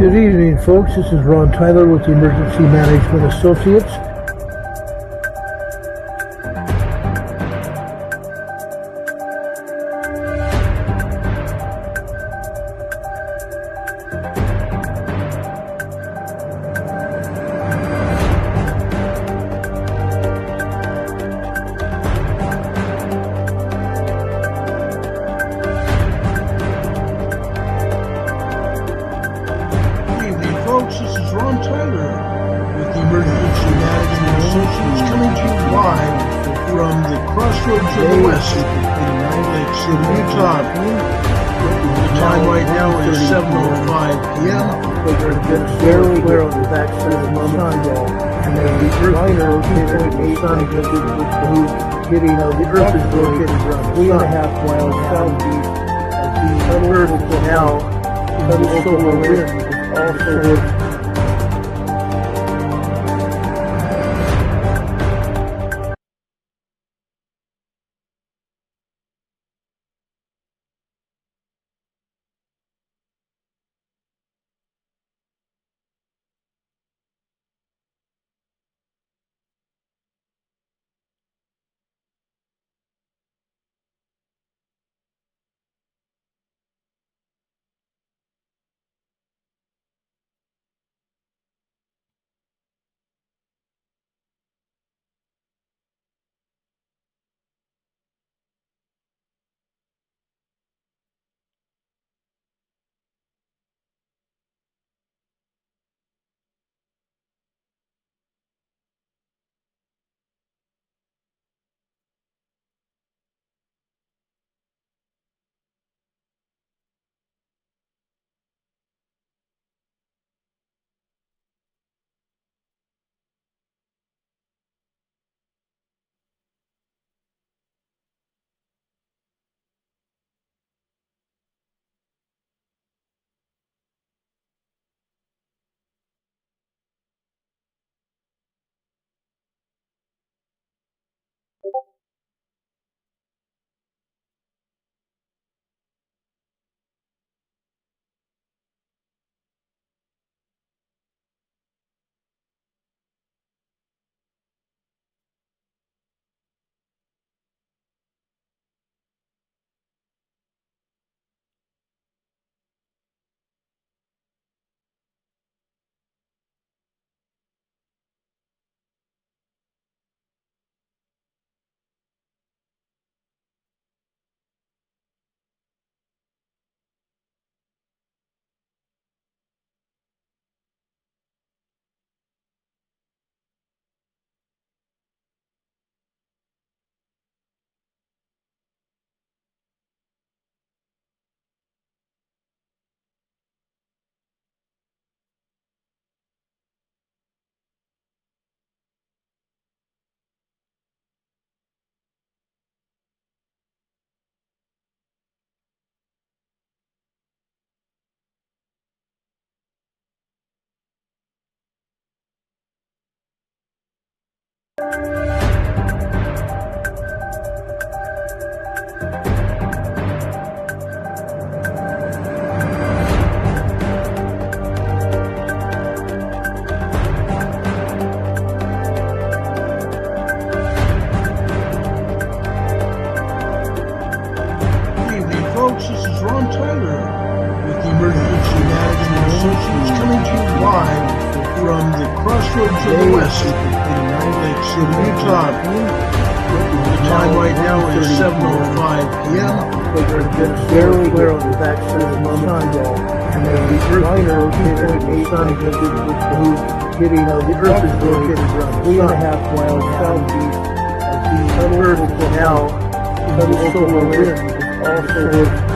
Good evening, folks. This is Ron Tyler with the Emergency Management Associates. Folks, this is Ron Tyler with the Emergency Management Associates coming to you live from the crossroads of the West in Lake City, Utah. The time right now is 7:05 p.m. Barely clear on the backside of the sun, and then the earth is sun hitting the earth is rotated around 3.5 miles southeast of the earth now. The solar wind is also folks, this is Ron Tyler with the Emergency Management Associates coming to you live from the crossroads of the West in Lake City, Utah. The time right now is 7:05 p.m. Barely clear on the backside of the sun, and then the earth is rotated hitting the earth is rotated around 3.5 miles southeast of the earth now. The solar wind is also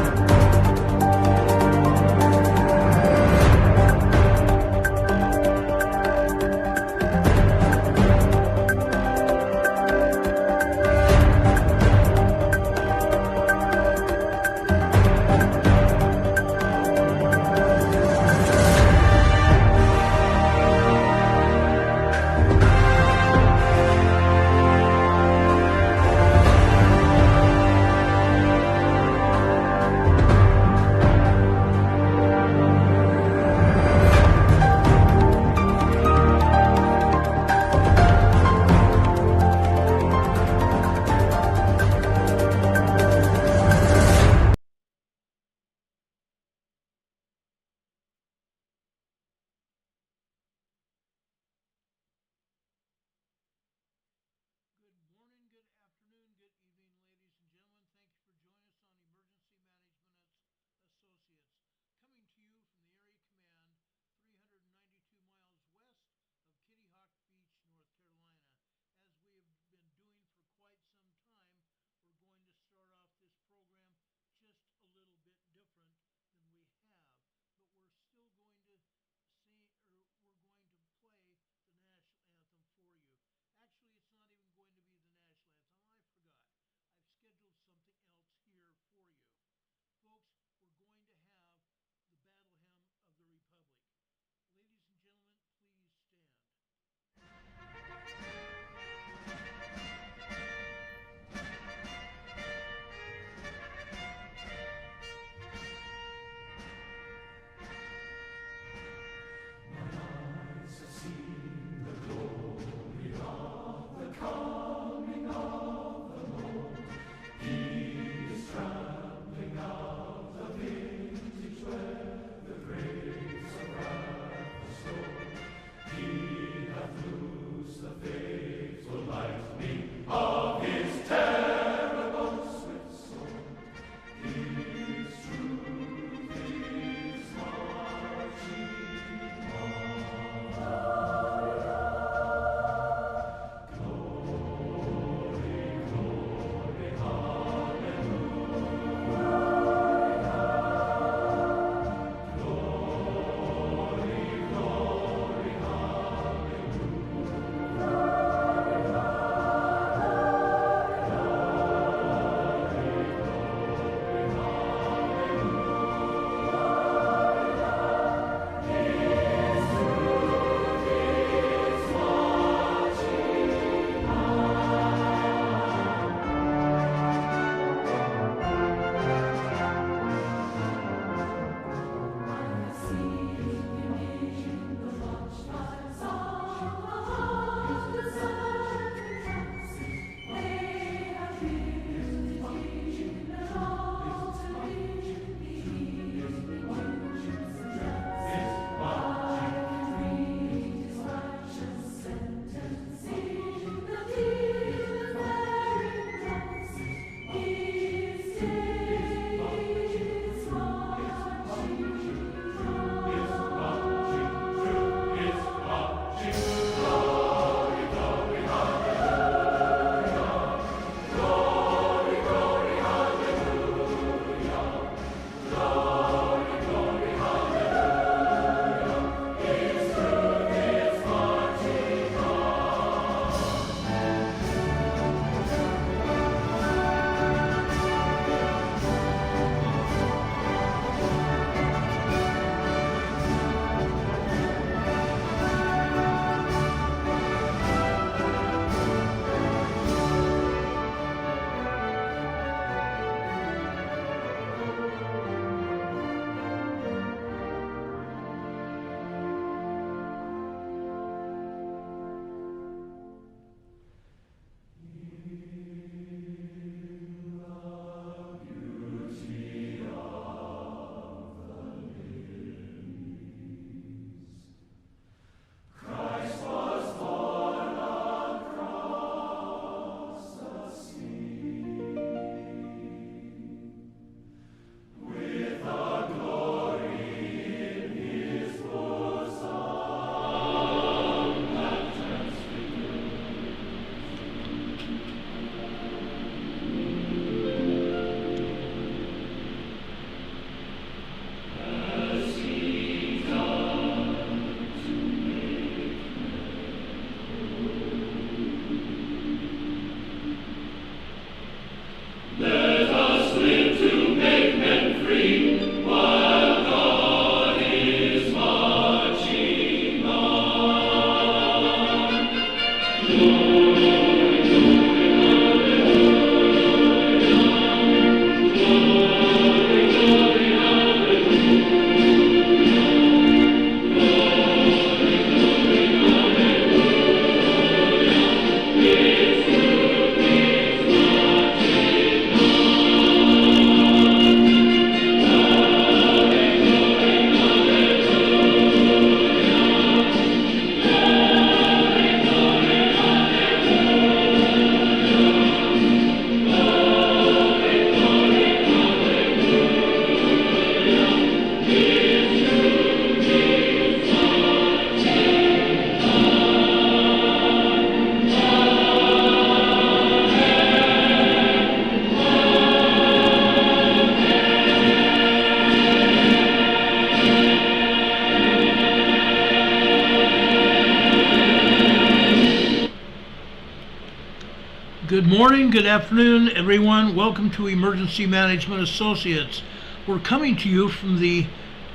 Good morning, good afternoon, everyone. Welcome to Emergency Management Associates. We're coming to you from the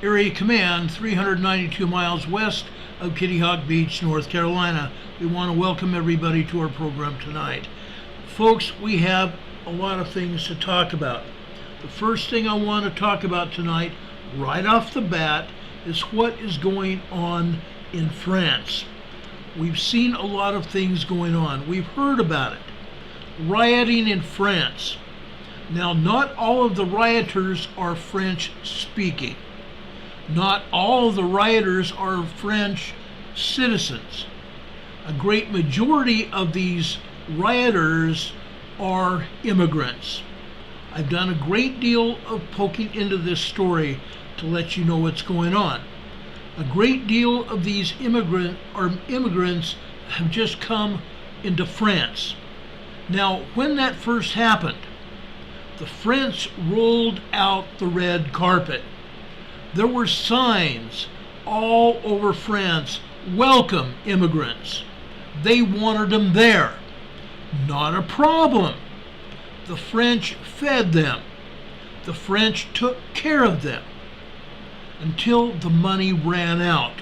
Area Command 392 miles west of Kitty Hawk Beach, North Carolina. We want to welcome everybody to our program tonight. Folks, we have a lot of things to talk about. The first thing I want to talk about tonight, right off the bat, is what is going on in France. We've seen a lot of things going on. We've heard about it. Rioting in France. Now, not all of the rioters are French speaking. Not all of the rioters are French citizens. A great majority of these rioters are immigrants. I've done a great deal of poking into this story to let you know what's going on. A great deal of these immigrants have just come into France. Now, when that first happened, the French rolled out the red carpet. There were signs all over France, welcome immigrants. They wanted them there. Not a problem. The French fed them. The French took care of them until the money ran out.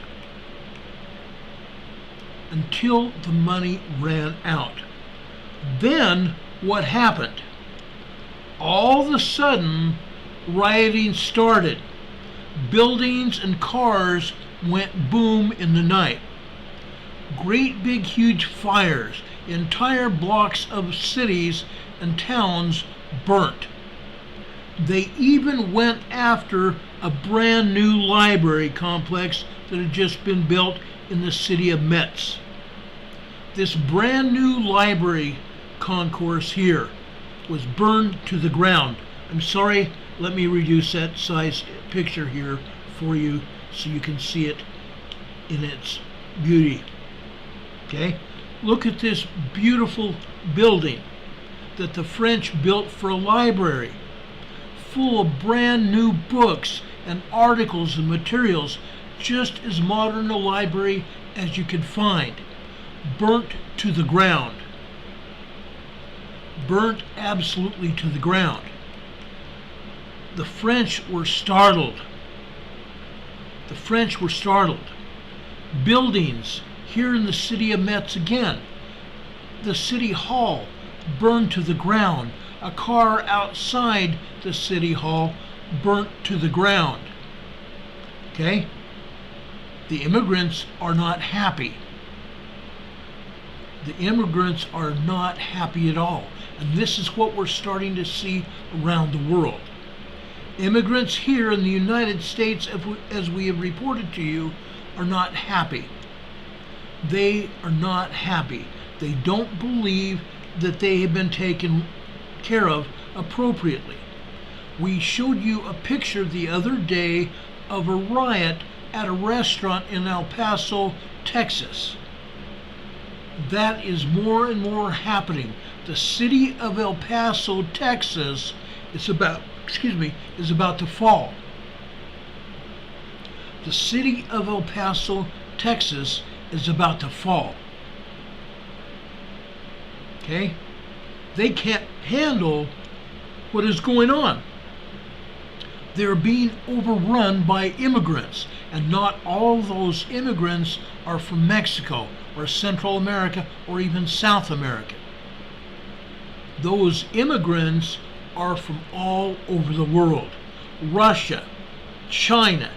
Until the money ran out. Then what happened? All of a sudden, rioting started. Buildings and cars went boom in the night. Great big huge fires. Entire blocks of cities and towns burnt. They even went after a brand new library complex that had just been built in the city of Metz. This brand new library concourse here was burned to the ground. I'm sorry, let me reduce that size picture here for you so you can see it in its beauty. Okay? Look at this beautiful building that the French built for a library, full of brand new books and articles and materials, just as modern a library as you could find. Burnt to the ground. Burnt absolutely to the ground. The French were startled. The French were startled. Buildings here in the city of Metz again. The city hall burned to the ground. A car outside the city hall burnt to the ground. Okay? The immigrants are not happy. The immigrants are not happy at all. And this is what we're starting to see around the world. Immigrants here in the United States, as we have reported to you, are not happy. They are not happy. They don't believe that they have been taken care of appropriately. We showed you a picture the other day of a riot at a restaurant in El Paso, Texas. That is more and more happening. The city of El Paso, Texas is about to fall. The city of El Paso, Texas is about to fall. Okay? They can't handle what is going on. They're being overrun by immigrants. And not all those immigrants are from Mexico or Central America or even South America. Those immigrants are from all over the world. Russia, China,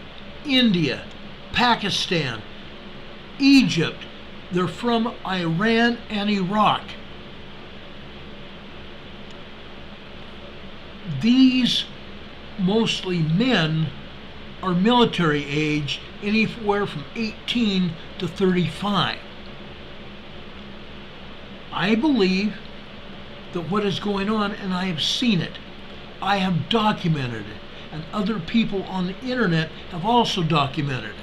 India, Pakistan, Egypt. They're from Iran and Iraq. These, mostly men, are military age, anywhere from 18 to 35. I believe that what is going on, and I have seen it, I have documented it, and other people on the internet have also documented it.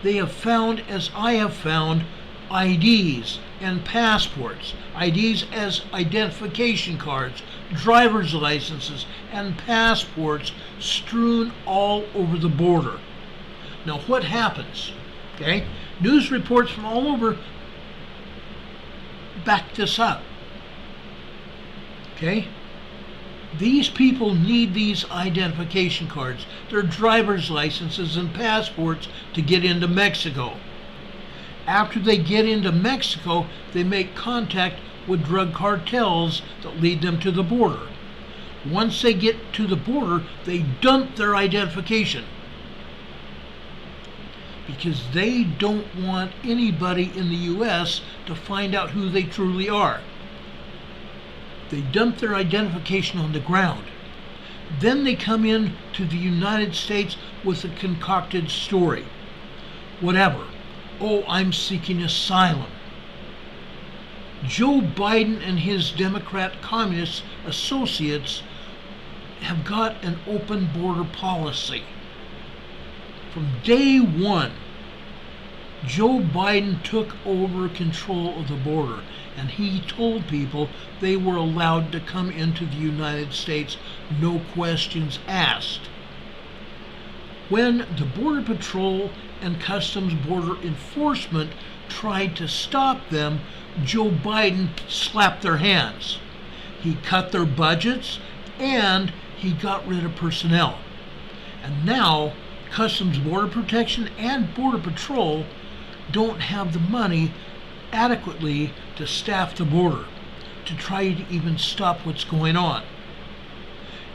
They have found, as I have found, IDs and passports, IDs as identification cards, driver's licenses, and passports strewn all over the border. Now what happens? Okay, news reports from all over back this up. Okay, these people need these identification cards, their driver's licenses and passports to get into Mexico. After they get into Mexico, they make contact with drug cartels that lead them to the border. Once they get to the border, they dump their identification because they don't want anybody in the U.S. to find out who they truly are. They dump their identification on the ground. Then they come in to the United States with a concocted story. Whatever. Oh, I'm seeking asylum. Joe Biden and his Democrat communist associates have got an open border policy. From day one, Joe Biden took over control of the border, and he told people they were allowed to come into the United States, no questions asked. When the Border Patrol and Customs Border Enforcement tried to stop them, Joe Biden slapped their hands. He cut their budgets and he got rid of personnel. And now Customs Border Protection and Border Patrol don't have the money adequately to staff the border to try to even stop what's going on.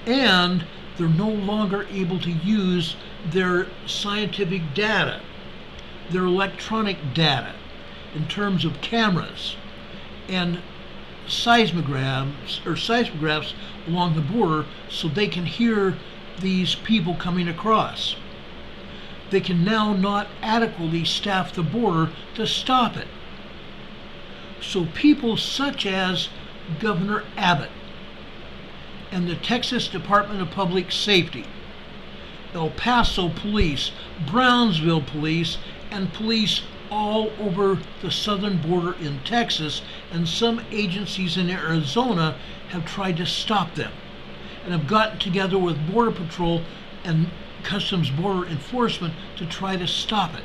And they're no longer able to use their scientific data, their electronic data in terms of cameras and seismographs along the border so they can hear these people coming across. They can now not adequately staff the border to stop it. So people such as Governor Abbott and the Texas Department of Public Safety, El Paso Police, Brownsville Police, and police all over the southern border in Texas, and some agencies in Arizona have tried to stop them and have gotten together with Border Patrol and Customs Border Enforcement to try to stop it.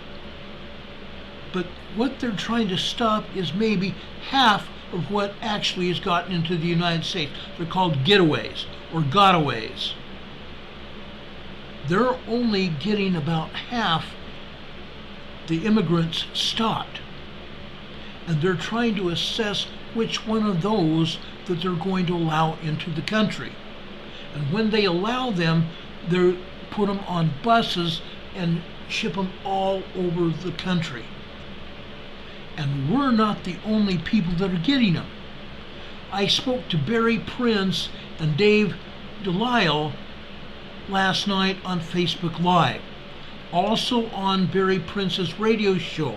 But what they're trying to stop is maybe half of what actually has gotten into the United States. They're called getaways or gotaways. They're only getting about half the immigrants stopped. And they're trying to assess which one of those that they're going to allow into the country. And when they allow them, they put them on buses and ship them all over the country. And we're not the only people that are getting them. I spoke to Barry Prince and Dave Delisle last night on Facebook Live, also on Barry Prince's radio show.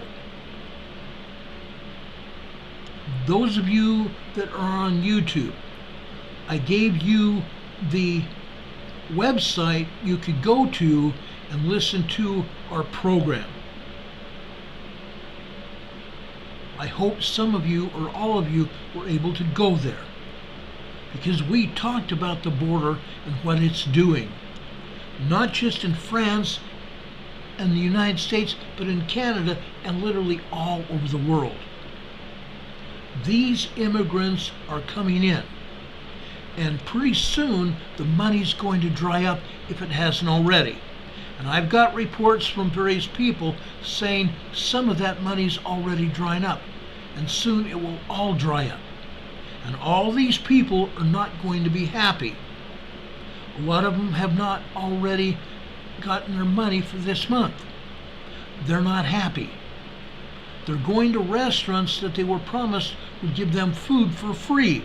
Those of you that are on YouTube, I gave you the website you could go to and listen to our program. I hope some of you or all of you were able to go there, because we talked about the border and what it's doing, not just in France and the United States, but in Canada and literally all over the world. These immigrants are coming in, and pretty soon the money's going to dry up if it hasn't already. And I've got reports from various people saying some of that money's already drying up, and soon it will all dry up. And all these people are not going to be happy. A lot of them have not already gotten their money for this month. They're not happy. They're going to restaurants that they were promised would give them food for free.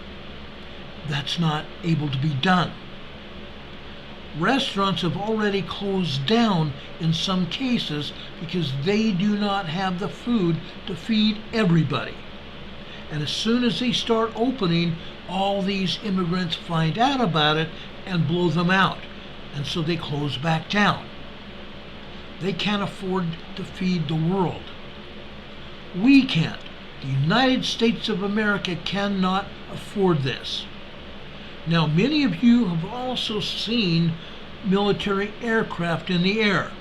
That's not able to be done. Restaurants have already closed down in some cases because they do not have the food to feed everybody. And as soon as they start opening, all these immigrants find out about it and blow them out. And so they close back down. They can't afford to feed the world. We can't. The United States of America cannot afford this. Now, many of you have also seen military aircraft in the air.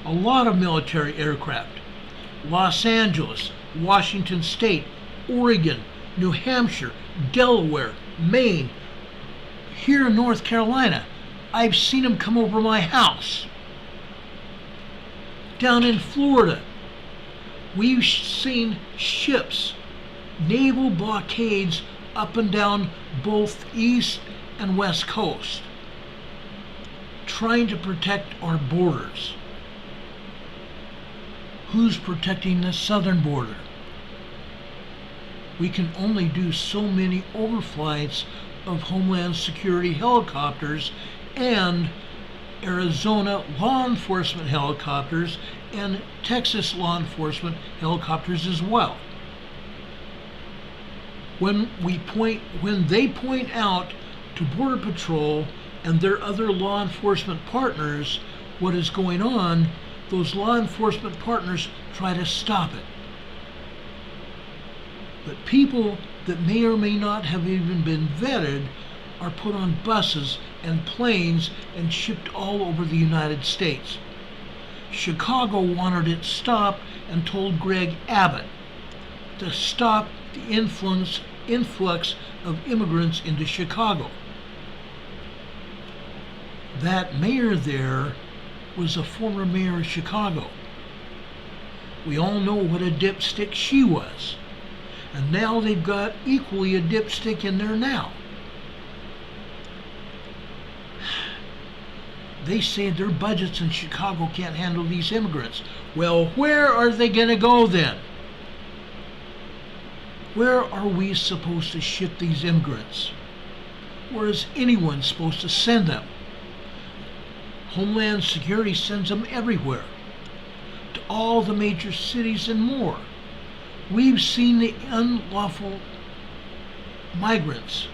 A lot of military aircraft. Los Angeles, Washington State, Oregon, New Hampshire, Delaware, Maine. Here in North Carolina, I've seen them come over my house. Down in Florida, we've seen ships, naval blockades up and down both east and west coast, trying to protect our borders. Who's protecting the southern border? We can only do so many overflights of Homeland Security helicopters and Arizona law enforcement helicopters and Texas law enforcement helicopters as well. When they point out to Border Patrol and their other law enforcement partners what is going on, those law enforcement partners try to stop it. But people that may or may not have even been vetted are put on buses and planes and shipped all over the United States. Chicago wanted it stopped and told Greg Abbott to stop the influx of immigrants into Chicago. That mayor there was a former mayor of Chicago. We all know what a dipstick she was. And now they've got equally a dipstick in there now. They say their budgets in Chicago can't handle these immigrants. Well, where are they going to go then? Where are we supposed to ship these immigrants? Where is anyone supposed to send them? Homeland Security sends them everywhere, to all the major cities and more. We've seen the unlawful migrants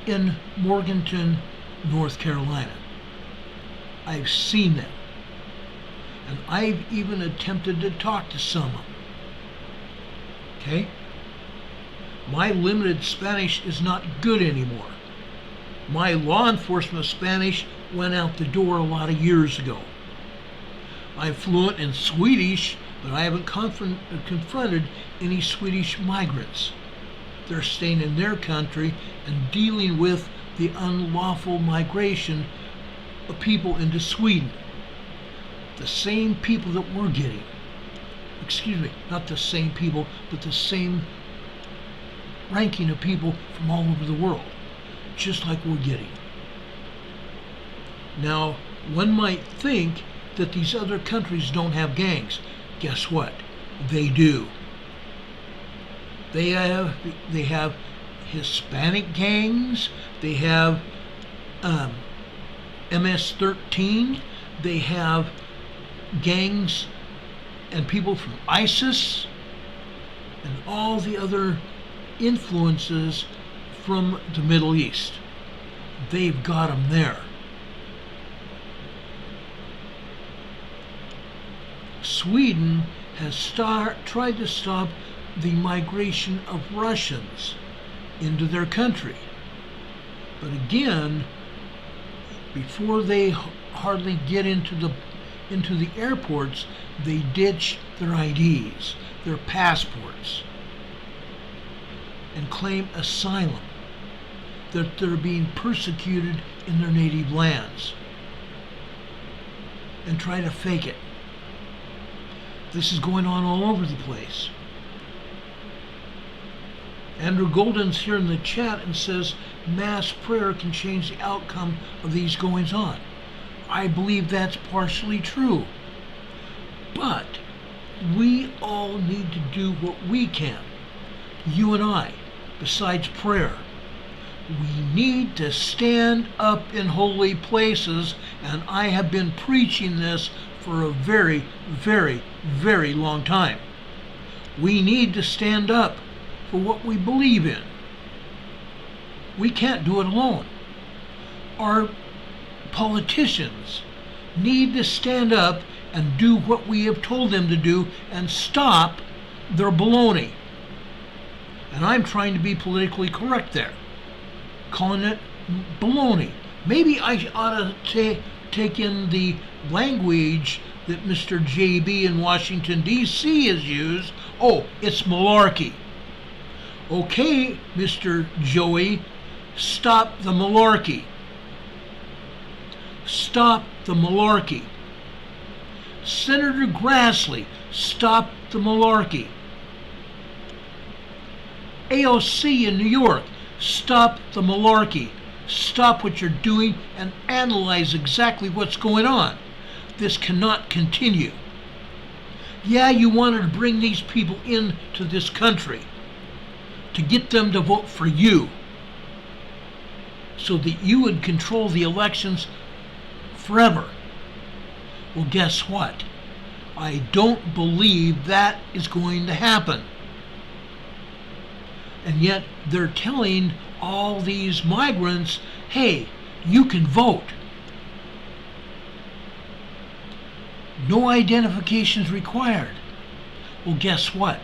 in Morganton, North Carolina. I've seen them. And I've even attempted to talk to some of them. Okay? My limited Spanish is not good anymore. My law enforcement Spanish went out the door a lot of years ago. I'm fluent in Swedish, but I haven't confronted any Swedish migrants. They're staying in their country and dealing with the unlawful migration of people into Sweden. The same people that we're getting. Excuse me, not the same people, but the same ranking of people from all over the world, just like we're getting. Now, one might think that these other countries don't have gangs. Guess what? They do. They have Hispanic gangs. They have MS-13. They have gangs and people from ISIS and all the other influences from the Middle East. They've got them there. Sweden has tried to stop the migration of Russians into their country. But again, before they hardly get into the airports, they ditch their IDs, their passports, and claim asylum, that they're being persecuted in their native lands. and try to fake it. This is going on all over the place. Andrew Golden's here in the chat and says mass prayer can change the outcome of these goings on. I believe that's partially true. But we all need to do what we can, you and I, besides prayer. We need to stand up in holy places, and I have been preaching this for a very, very, very long time. We need to stand up for what we believe in. We can't do it alone. Our politicians need to stand up and do what we have told them to do and stop their baloney. And I'm trying to be politically correct there, calling it baloney. Maybe I ought to take in the language that Mr. JB in Washington, D.C. has used. Oh, it's malarkey. Okay, Mr. Joey, stop the malarkey. Stop the malarkey. Senator Grassley, stop the malarkey. AOC in New York, stop the malarkey. Stop what you're doing and analyze exactly what's going on. This cannot continue. Yeah, you wanted to bring these people into this country to get them to vote for you so that you would control the elections forever. Well, guess what? I don't believe that is going to happen. And yet they're telling all these migrants, hey, you can vote. No identifications required. Well, guess what?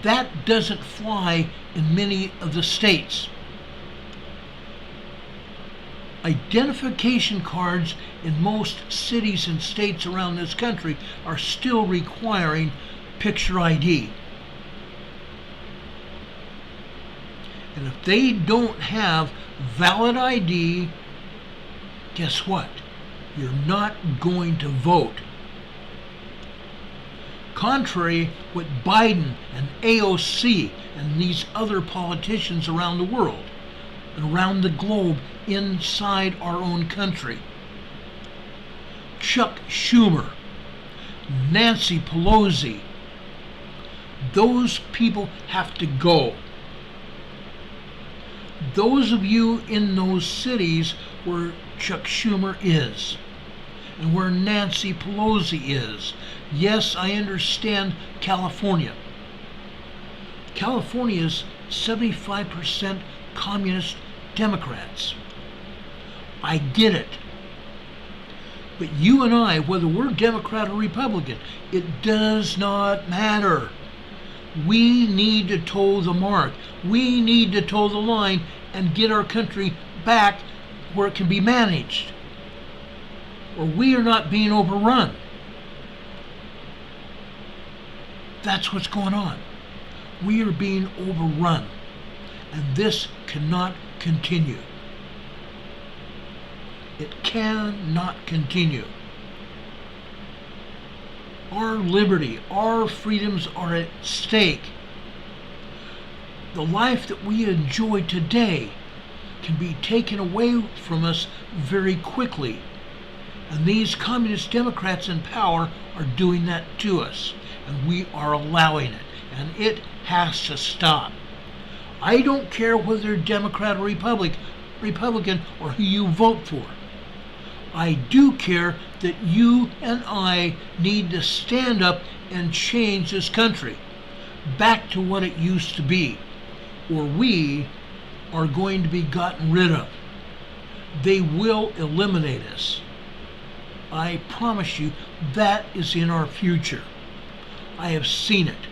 That doesn't fly in many of the states. Identification cards in most cities and states around this country are still requiring picture ID. And if they don't have valid ID, guess what? You're not going to vote. Contrary what Biden and AOC and these other politicians around the world and around the globe inside our own country. Chuck Schumer, Nancy Pelosi, those people have to go. Those of you in those cities where Chuck Schumer is and where Nancy Pelosi is, yes, I understand California. California is 75% communist Democrats. I get it. But you and I, whether we're Democrat or Republican, it does not matter. We need to toe the mark. We need to toe the line and get our country back where it can be managed, or we are not being overrun. That's what's going on. We are being overrun, and this cannot continue. It cannot continue. Our liberty, our freedoms are at stake. The life that we enjoy today can be taken away from us very quickly. And these communist Democrats in power are doing that to us. And we are allowing it. And it has to stop. I don't care whether you're Democrat or Republican or who you vote for. I do care that you and I need to stand up and change this country back to what it used to be, or we are going to be gotten rid of. They will eliminate us. I promise you that is in our future. I have seen it.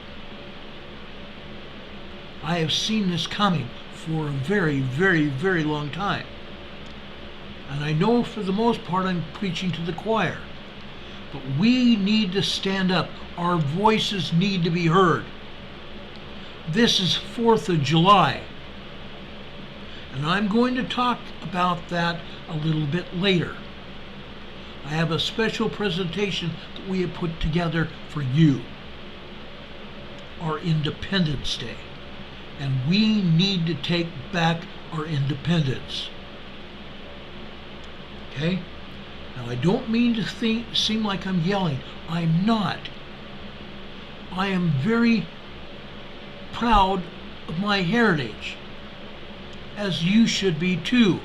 I have seen this coming for a very, very, very long time. And I know for the most part I'm preaching to the choir. But we need to stand up. Our voices need to be heard. This is 4th of July. And I'm going to talk about that a little bit later. I have a special presentation that we have put together for you, our Independence Day. And we need to take back our independence. Okay? Now, I don't mean to seem like I'm yelling. I'm not. I am very proud of my heritage, as you should be too.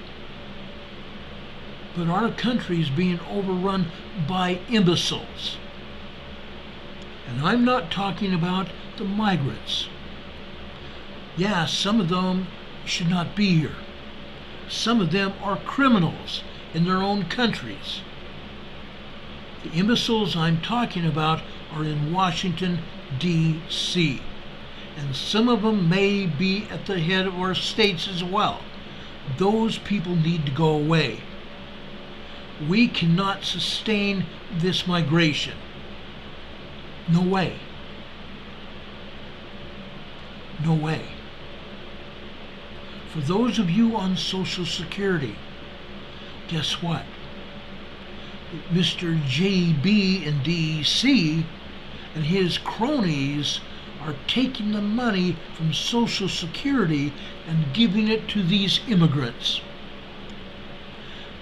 But our country is being overrun by imbeciles. And I'm not talking about the migrants. Yeah, some of them should not be here. Some of them are criminals in their own countries. The imbeciles I'm talking about are in Washington, D.C. And some of them may be at the head of our states as well. Those people need to go away. We cannot sustain this migration. No way. No way. For those of you on Social Security, guess what? Mr. J.B. in D.C. and his cronies are taking the money from Social Security and giving it to these immigrants.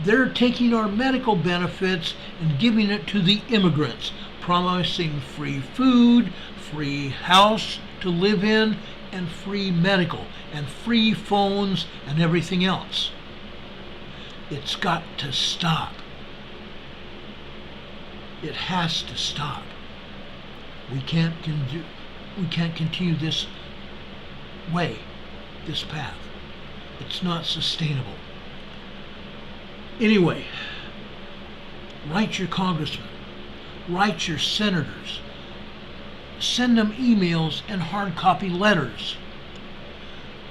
They're taking our medical benefits and giving it to the immigrants, promising free food, free house to live in, and free medical, and free phones, and everything else. It's got to stop. It has to stop. We can't continue this way, this path. It's not sustainable. Anyway, write your congressman, write your senators, send them emails and hard copy letters.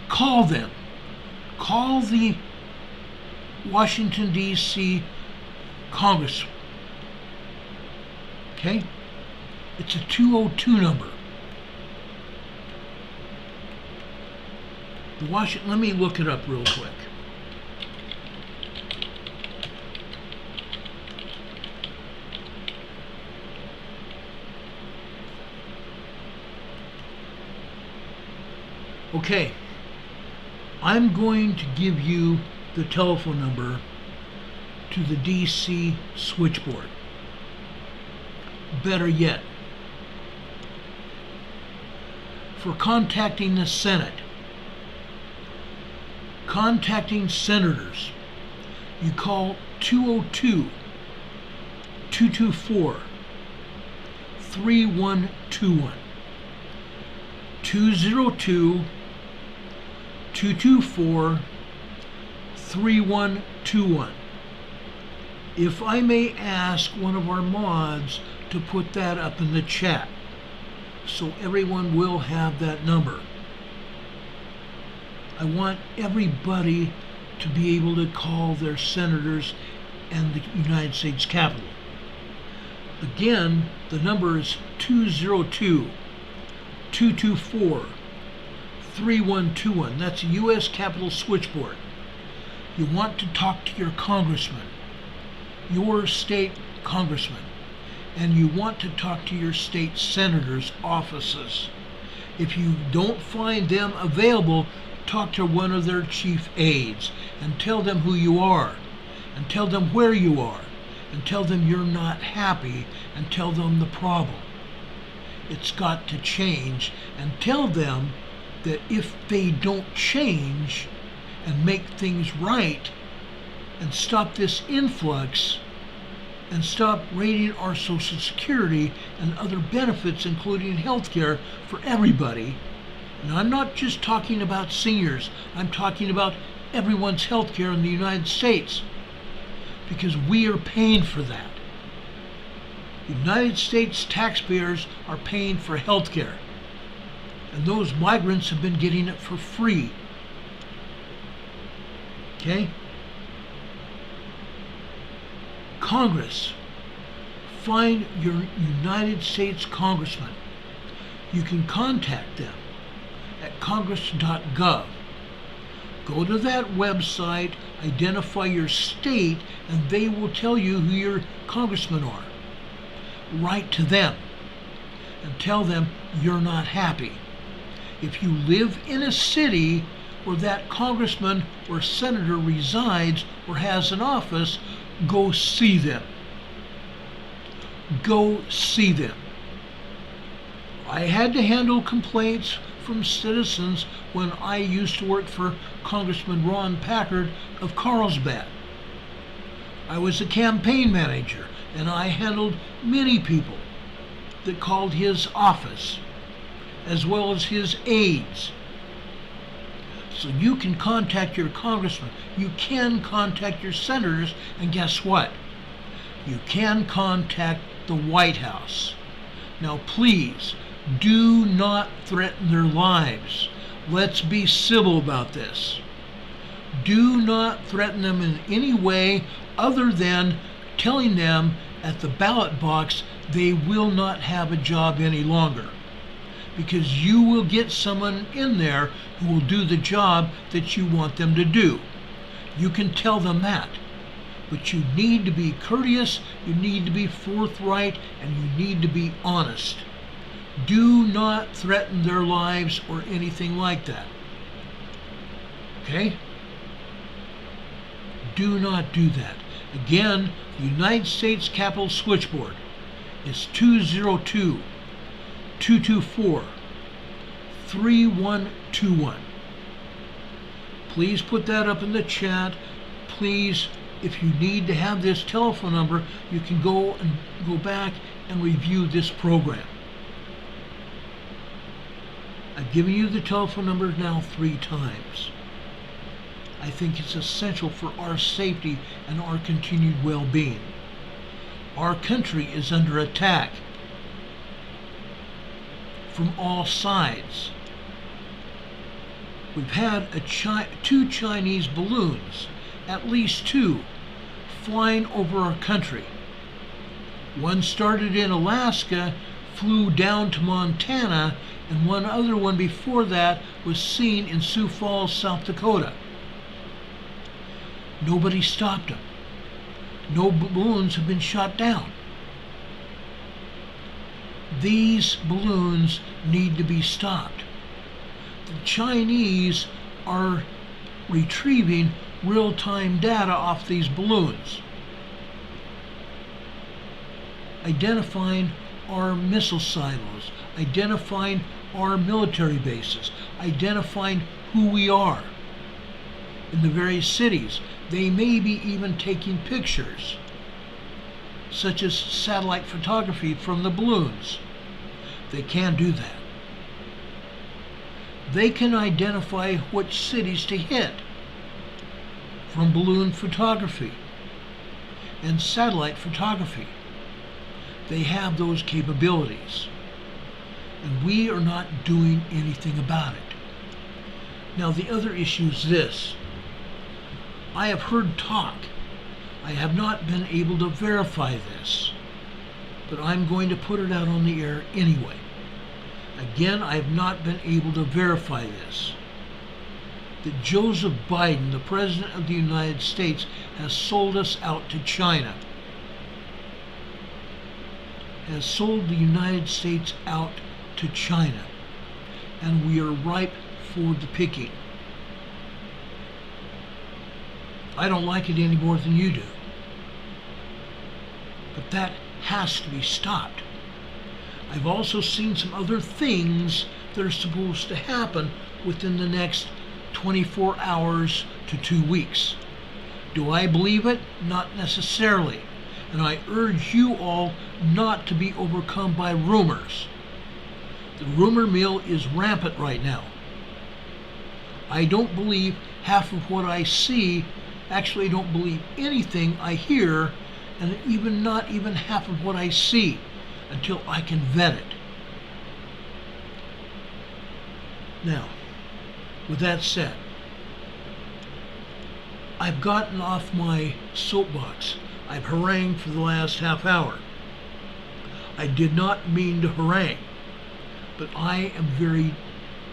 Call them. Call the Washington, D.C. Congress. Okay? It's a 202 number. Let me look it up real quick. Okay, I'm going to give you the telephone number to the DC switchboard. Better yet, for contacting the Senate, contacting senators, you call 202-224-3121. 202-224-3121. If I may ask one of our mods to put that up in the chat, so everyone will have that number. I want everybody to be able to call their senators and the United States Capitol. Again, the number is 202-224-3121. That's a U.S. Capitol switchboard. You want to talk to your congressman, your state congressman, and you want to talk to your state senators' offices. If you don't find them available, talk to one of their chief aides and tell them who you are, and tell them where you are, and tell them you're not happy, and tell them the problem. It's got to change, and tell them that if they don't change and make things right and stop this influx and stop raiding our Social Security and other benefits, including health care for everybody. And I'm not just talking about seniors, I'm talking about everyone's health care in the United States, because we are paying for that. The United States taxpayers are paying for health care, and those migrants have been getting it for free. Okay? Congress, find your United States congressman. You can contact them at Congress.gov. Go to that website, identify your state, and they will tell you who your congressmen are. Write to them and tell them you're not happy. If you live in a city where that congressman or senator resides or has an office, go see them. Go see them. I had to handle complaints from citizens when I used to work for Congressman Ron Packard of Carlsbad. I was a campaign manager, and I handled many people that called his office, as well as his aides. So you can contact your congressman, you can contact your senators, and guess what? You can contact the White House. Now please, do not threaten their lives. Let's be civil about this. Do not threaten them in any way other than telling them at the ballot box they will not have a job any longer. Because you will get someone in there who will do the job that you want them to do. You can tell them that. But you need to be courteous, you need to be forthright, and you need to be honest. Do not threaten their lives or anything like that. Okay? Do not do that. Again, the United States Capitol Switchboard is 202-224-3121. Please put that up in the chat. Please, if you need to have this telephone number, you can go back and review this program. I've given you the telephone number now 3 times. I think it's essential for our safety and our continued well-being. Our country is under attack from all sides. We've had 2 Chinese balloons, at least 2, flying over our country. One started in Alaska, flew down to Montana, and one other one before that was seen in Sioux Falls, South Dakota. Nobody stopped them. No balloons have been shot down. These balloons need to be stopped. The Chinese are retrieving real-time data off these balloons, identifying our missile silos, identifying our military bases, identifying who we are in the various cities. They may be even taking pictures, such as satellite photography from the balloons. They can do that. They can identify which cities to hit from balloon photography and satellite photography. They have those capabilities, and we are not doing anything about it. Now, the other issue is this. I have heard talk. I have not been able to verify this, but I'm going to put it out on the air anyway. Again, I have not been able to verify this, that Joseph Biden, the President of the United States, has sold us out to China, has sold the United States out to China, and we are ripe for the picking. I don't like it any more than you do, but that has to be stopped. I've also seen some other things that are supposed to happen within the next 24 hours to 2 weeks. Do I believe it? Not necessarily. And I urge you all not to be overcome by rumors. The rumor mill is rampant right now. I don't believe half of what I see. Actually, I don't believe anything I hear, and not even half of what I see, until I can vet it. Now, with that said, I've gotten off my soapbox. I've harangued for the last half hour. I did not mean to harangue, but I am very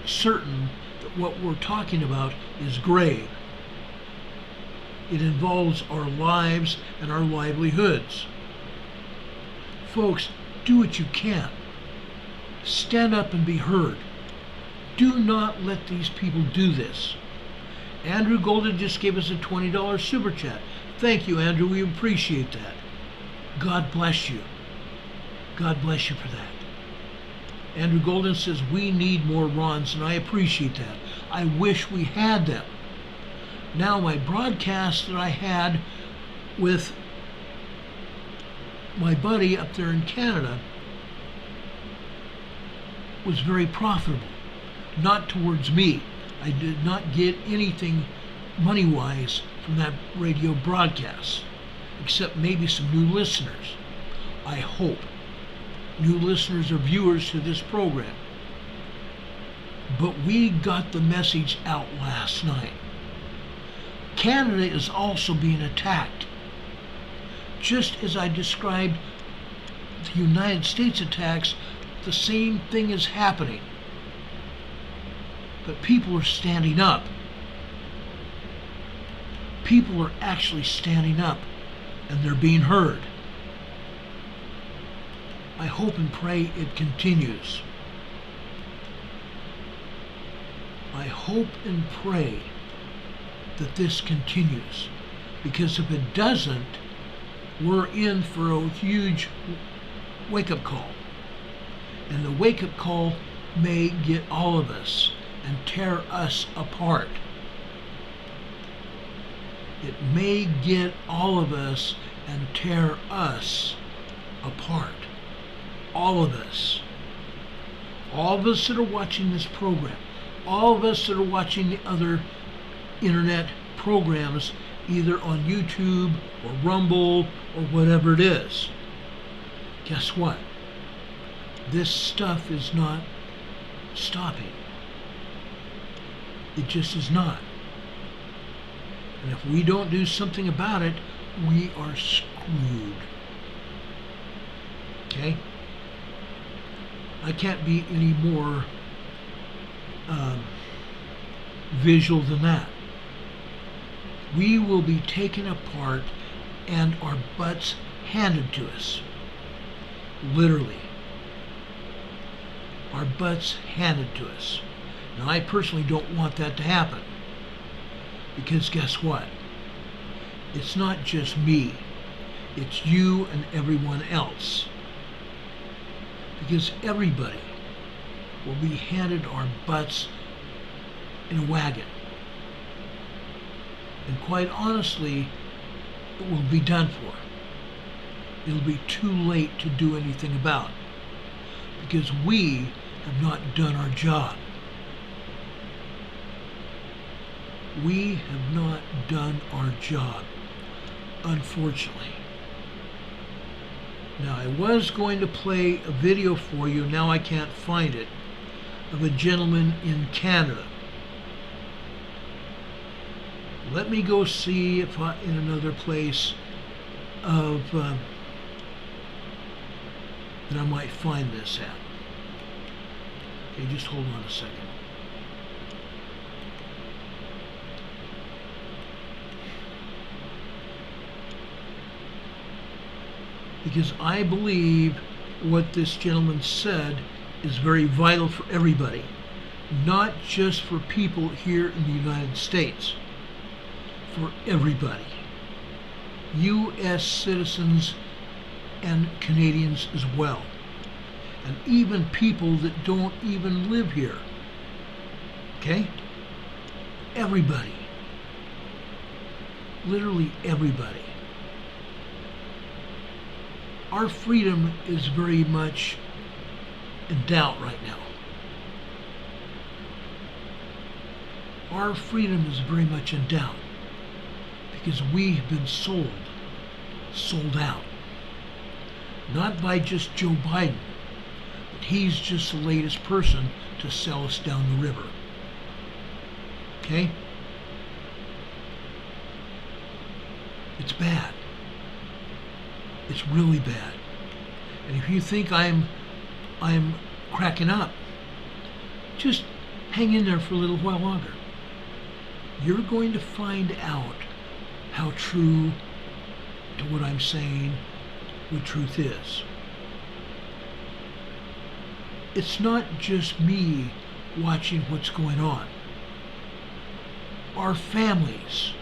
certain that what we're talking about is grave. It involves our lives and our livelihoods. Folks, do what you can. Stand up and be heard. Do not let these people do this. Andrew Golden just gave us a $20 super chat. Thank you, Andrew. We appreciate that. God bless you. God bless you for that. Andrew Golden says, we need more Rons, and I appreciate that. I wish we had them. Now, my broadcast that I had with my buddy up there in Canada was very profitable. Not towards me. I did not get anything money-wise from that radio broadcast, except maybe some new listeners. I hope. New listeners or viewers to this program. But we got the message out last night. Canada is also being attacked. Just as I described the United States attacks, the same thing is happening. But people are standing up. People are actually standing up, and they're being heard. I hope and pray it continues. I hope and pray that this continues, because if it doesn't, we're in for a huge wake-up call. And the wake-up call may get all of us and tear us apart. It may get all of us and tear us apart. All of us. All of us that are watching this program. All of us that are watching the other internet programs, either on YouTube or Rumble or whatever it is. Guess what? This stuff is not stopping. It just is not. And if we don't do something about it, we are screwed. Okay? I can't be any more visual than that. We will be taken apart and our butts handed to us. Literally. Our butts handed to us. Now, I personally don't want that to happen. Because guess what? It's not just me. It's you and everyone else. Because everybody will be handed our butts in a wagon. And quite honestly, it will be done for. It'll be too late to do anything about. Because we have not done our job. We have not done our job, unfortunately. Now, I was going to play a video for you, now I can't find it, of a gentleman in Canada. Let me go see if in another place of that I might find this at. Okay, just hold on a second. Because I believe what this gentleman said is very vital for everybody, not just for people here in the United States, for everybody, U.S. citizens and Canadians as well, and even people that don't even live here. Okay? Everybody. Literally everybody. Our freedom is very much in doubt right now. Our freedom is very much in doubt because we have been sold out. Not by just Joe Biden, but he's just the latest person to sell us down the river. Okay? It's bad. It's really bad. And if you think I'm cracking up, just hang in there for a little while longer. You're going to find out how true to what I'm saying the truth is. It's not just me watching what's going on. Our families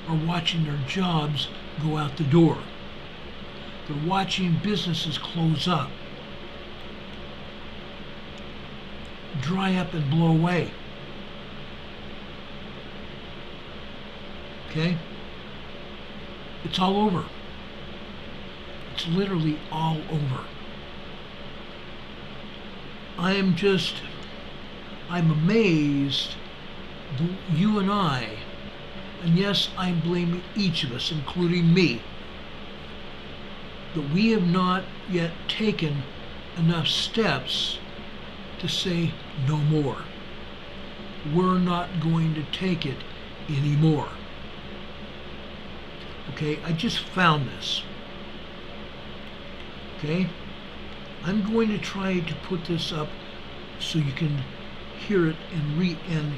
are watching their jobs go out the door. They're watching businesses close up, dry up and blow away. Okay? It's all over. It's literally all over. I'm amazed that you and I, and yes, I'm blaming each of us, including me, that we have not yet taken enough steps to say no more. We're not going to take it anymore. Okay, I just found this. Okay, I'm going to try to put this up so you can hear it and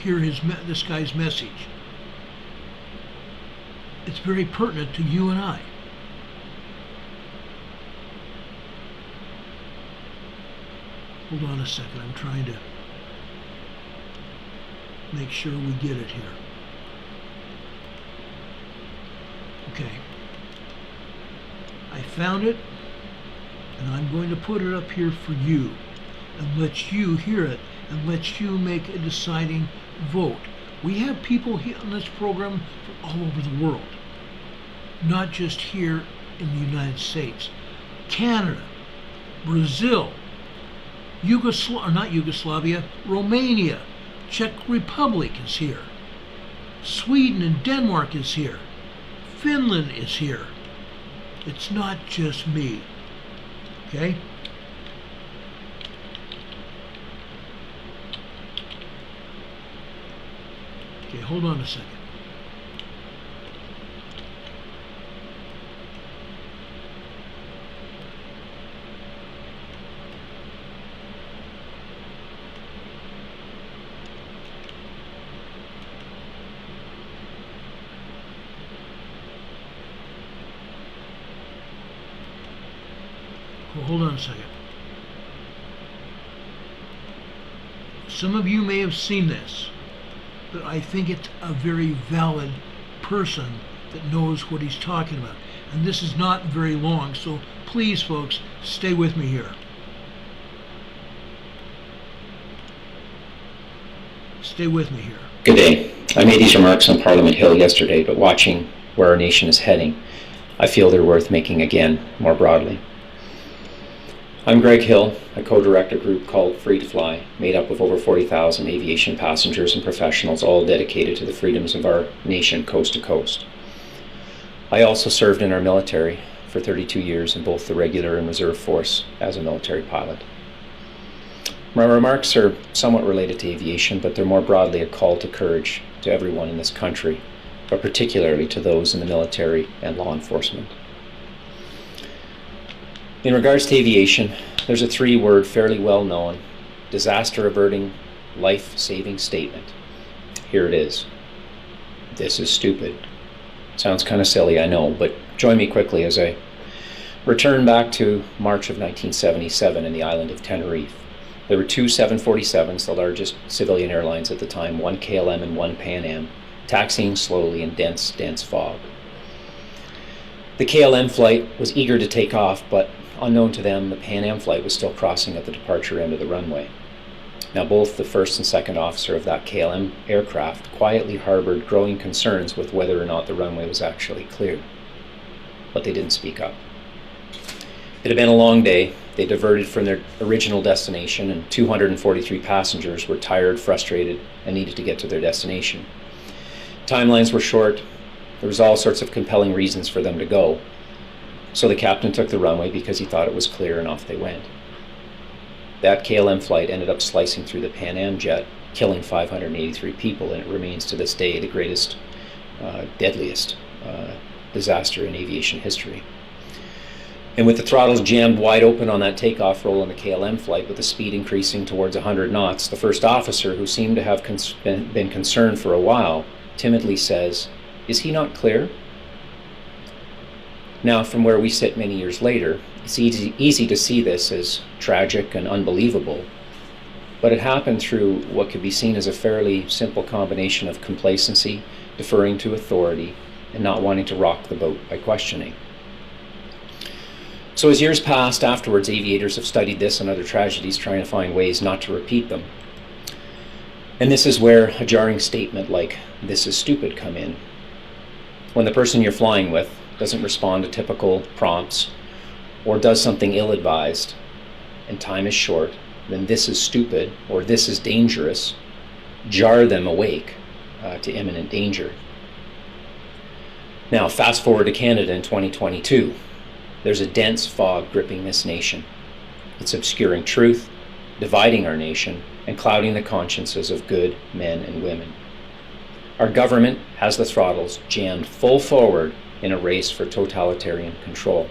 hear this guy's message. It's very pertinent to you and I. Hold on a second, I'm trying to make sure we get it here. Okay. I found it, and I'm going to put it up here for you and let you hear it and let you make a deciding vote. We have people here on this program from all over the world, not just here in the United States. Canada, Brazil, not Yugoslavia, Romania, Czech Republic is here. Sweden and Denmark is here. Finland is here. It's not just me. Okay? Okay, hold on a second. Well, hold on a second. Some of you may have seen this, but I think it's a very valid person that knows what he's talking about. And this is not very long, so please, folks, stay with me here. Stay with me here. Good day. I made these remarks on Parliament Hill yesterday, but watching where our nation is heading, I feel they're worth making again, more broadly. I'm Greg Hill. I co-direct a group called Free to Fly, made up of over 40,000 aviation passengers and professionals, all dedicated to the freedoms of our nation coast to coast. I also served in our military for 32 years in both the regular and reserve force as a military pilot. My remarks are somewhat related to aviation, but they're more broadly a call to courage to everyone in this country, but particularly to those in the military and law enforcement. In regards to aviation, there's a three-word, fairly well-known, disaster-averting, life-saving statement. Here it is. This is stupid. Sounds kind of silly, I know, but join me quickly as I return back to March of 1977 in the island of Tenerife. There were two 747s, the largest civilian airlines at the time, one KLM and one Pan Am, taxiing slowly in dense fog. The KLM flight was eager to take off, but unknown to them, the Pan Am flight was still crossing at the departure end of the runway. Now, both the first and second officer of that KLM aircraft quietly harbored growing concerns with whether or not the runway was actually cleared, but they didn't speak up. It had been a long day. They diverted from their original destination, and 243 passengers were tired, frustrated, and needed to get to their destination. Timelines were short. There was all sorts of compelling reasons for them to go. So the captain took the runway because he thought it was clear, and off they went. That KLM flight ended up slicing through the Pan Am jet, killing 583 people, and it remains to this day the greatest, deadliest disaster in aviation history. And with the throttles jammed wide open on that takeoff roll on the KLM flight, with the speed increasing towards 100 knots, the first officer, who seemed to have been concerned for a while, timidly says, "Is he not clear?" Now, from where we sit many years later, it's easy to see this as tragic and unbelievable, but it happened through what could be seen as a fairly simple combination of complacency, deferring to authority, and not wanting to rock the boat by questioning. So as years passed afterwards, aviators have studied this and other tragedies, trying to find ways not to repeat them. And this is where a jarring statement like, "This is stupid," come in. When the person you're flying with doesn't respond to typical prompts or does something ill-advised and time is short, then "this is stupid" or "this is dangerous" jar them awake to imminent danger. Now, fast forward to Canada in 2022. There's a dense fog gripping this nation. It's obscuring truth, dividing our nation, and clouding the consciences of good men and women. Our government has the throttles jammed full forward in a race for totalitarian control.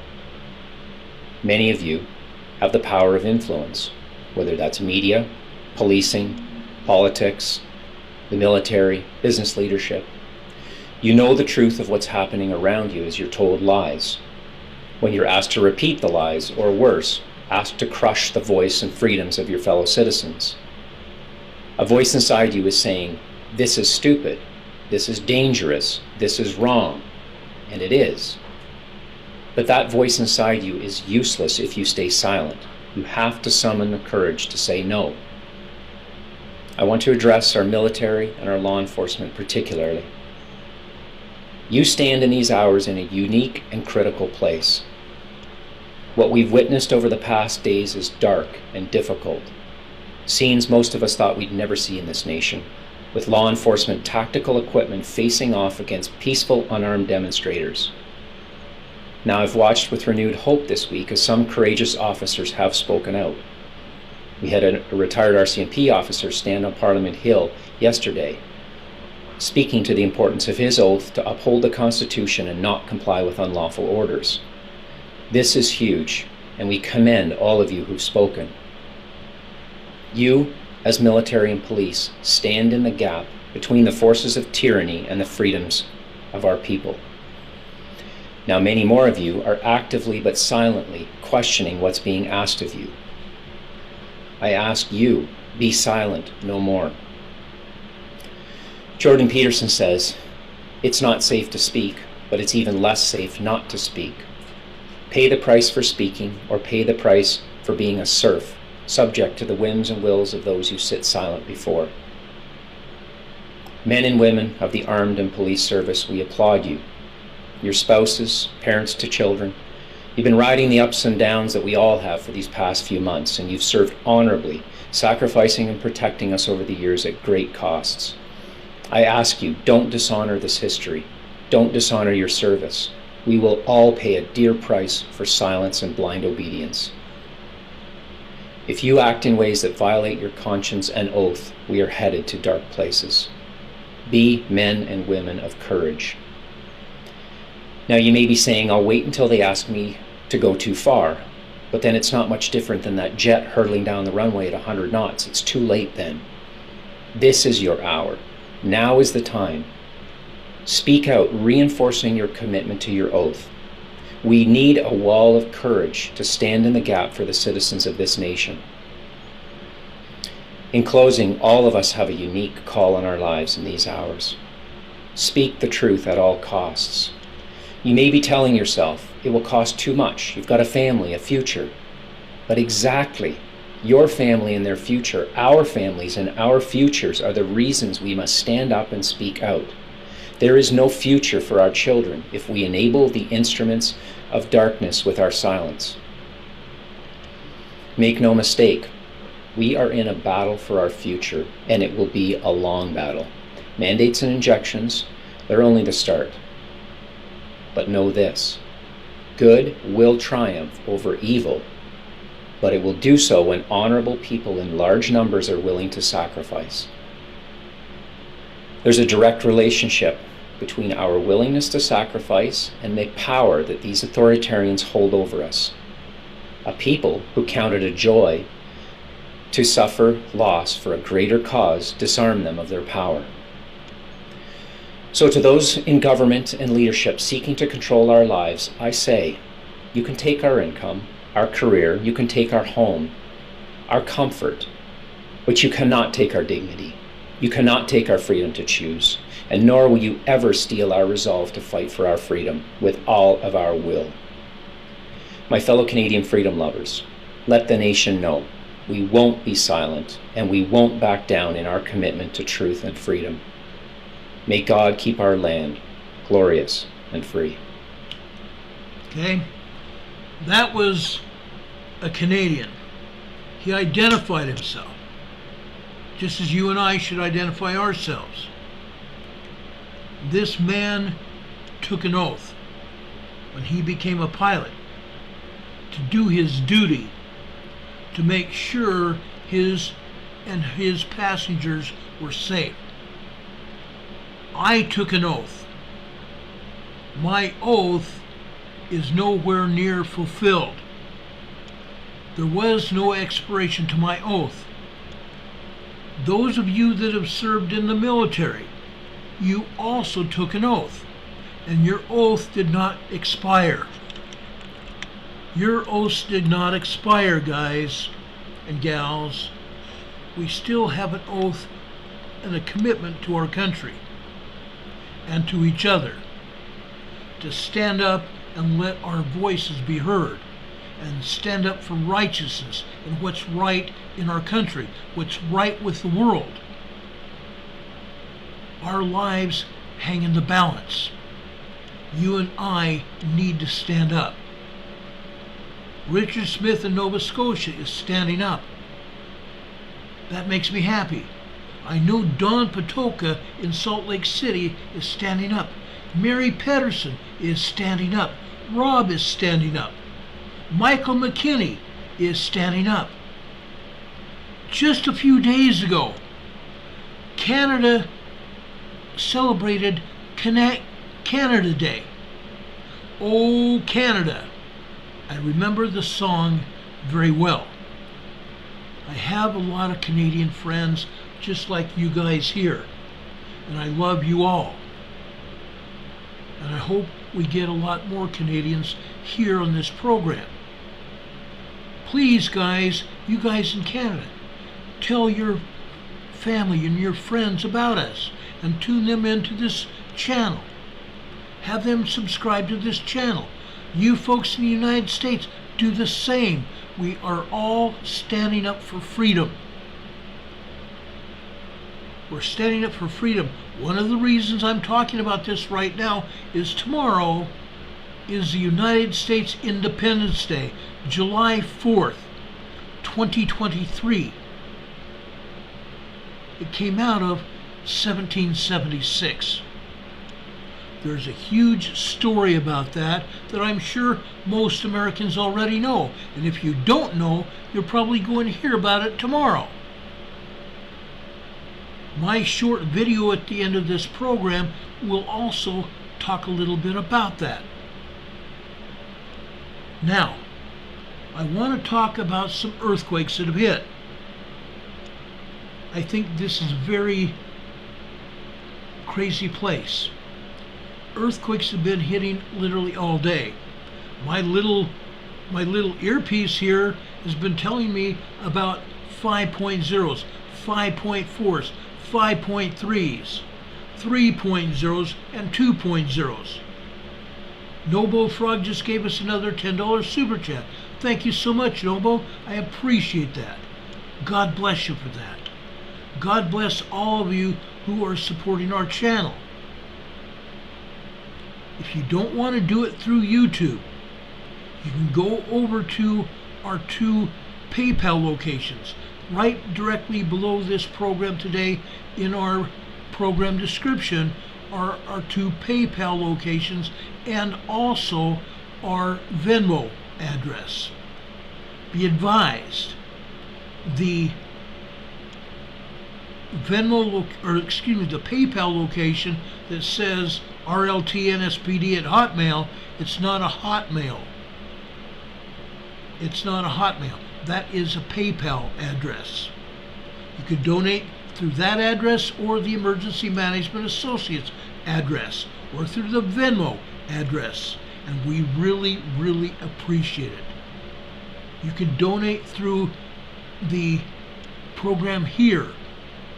Many of you have the power of influence, whether that's media, policing, politics, the military, business leadership. You know the truth of what's happening around you as you're told lies. When you're asked to repeat the lies, or worse, asked to crush the voice and freedoms of your fellow citizens. A voice inside you is saying, "This is stupid, this is dangerous, this is wrong," and it is. But that voice inside you is useless if you stay silent. You have to summon the courage to say no. I want to address our military and our law enforcement particularly. You stand in these hours in a unique and critical place. What we've witnessed over the past days is dark and difficult. Scenes most of us thought we'd never see in this nation, with law enforcement tactical equipment facing off against peaceful, unarmed demonstrators. Now, I've watched with renewed hope this week as some courageous officers have spoken out. We had a retired RCMP officer stand on Parliament Hill yesterday, speaking to the importance of his oath to uphold the Constitution and not comply with unlawful orders. This is huge, and we commend all of you who've spoken. You, as military and police, stand in the gap between the forces of tyranny and the freedoms of our people. Now, many more of you are actively but silently questioning what's being asked of you. I ask you, be silent no more. Jordan Peterson says, "It's not safe to speak, but it's even less safe not to speak. Pay the price for speaking, or pay the price for being a serf, subject to the whims and wills of those you sit silent before." Men and women of the armed and police service, we applaud you. Your spouses, parents to children, you've been riding the ups and downs that we all have for these past few months, and you've served honorably, sacrificing and protecting us over the years at great costs. I ask you, don't dishonor this history. Don't dishonor your service. We will all pay a dear price for silence and blind obedience. If you act in ways that violate your conscience and oath, we are headed to dark places. Be men and women of courage. Now, you may be saying, "I'll wait until they ask me to go too far," but then it's not much different than that jet hurtling down the runway at 100 knots. It's too late then. This is your hour. Now is the time. Speak out, reinforcing your commitment to your oath. We need a wall of courage to stand in the gap for the citizens of this nation. In closing, all of us have a unique call on our lives in these hours. Speak the truth at all costs. You may be telling yourself, it will cost too much. You've got a family, a future. But exactly, your family and their future, our families and our futures are the reasons we must stand up and speak out. There is no future for our children if we enable the instruments of darkness with our silence. Make no mistake, we are in a battle for our future, and it will be a long battle. Mandates and injections, they're only the start. But know this, good will triumph over evil, but it will do so when honorable people in large numbers are willing to sacrifice. There's a direct relationship between our willingness to sacrifice and the power that these authoritarians hold over us. A people who count it a joy to suffer loss for a greater cause disarm them of their power. So to those in government and leadership seeking to control our lives, I say, you can take our income, our career, you can take our home, our comfort, but you cannot take our dignity. You cannot take our freedom to choose, and nor will you ever steal our resolve to fight for our freedom with all of our will. My fellow Canadian freedom lovers, let the nation know we won't be silent and we won't back down in our commitment to truth and freedom. May God keep our land glorious and free. Okay, that was a Canadian. He identified himself, just as you and I should identify ourselves. This man took an oath when he became a pilot to do his duty, to make sure his and his passengers were safe. I took an oath. My oath is nowhere near fulfilled. There was no expiration to my oath. Those of you that have served in the military, you also took an oath, and your oath did not expire. Your oaths did not expire, guys and gals. We still have an oath and a commitment to our country and to each other to stand up and let our voices be heard and stand up for righteousness and what's right in our country, what's right with the world. Our lives hang in the balance. You and I need to stand up. Richard Smith in Nova Scotia is standing up. That makes me happy. I know Don Patoka in Salt Lake City is standing up. Mary Pedersen is standing up. Rob is standing up. Michael McKinney is standing up. Just a few days ago, Canada celebrated Canada Day. Oh, Canada. I remember the song very well. I have a lot of Canadian friends just like you guys here, and I love you all. And I hope we get a lot more Canadians here on this program. Please, guys, you guys in Canada, tell your family and your friends about us and tune them into this channel. Have them subscribe to this channel. You folks in the United States, do the same. We are all standing up for freedom. We're standing up for freedom. One of the reasons I'm talking about this right now is tomorrow is the United States Independence Day, July 4th, 2023. It came out of 1776. There's a huge story about that I'm sure most Americans already know. And if you don't know, you're probably going to hear about it tomorrow. My short video at the end of this program will also talk a little bit about that. Now, I want to talk about some earthquakes that have hit. I think this is a very crazy place. Earthquakes have been hitting literally all day. My little earpiece here has been telling me about 5.0s, 5.4s, 5.3s, 3.0s, and 2.0s. Nobo Frog just gave us another $10 super chat. Thank you so much, Nobo. I appreciate that. God bless you for that. God bless all of you who are supporting our channel. If you don't want to do it through YouTube, you can go over to our two PayPal locations. Right directly below this program today in our program description are our two PayPal locations and also our Venmo address. Be advised, the the PayPal location that says rltnspd at Hotmail, it's not a Hotmail. It's not a Hotmail. That is a PayPal address. You could donate through that address or the Emergency Management Associates address or through the Venmo address, and we really, really appreciate it. You can donate through the program here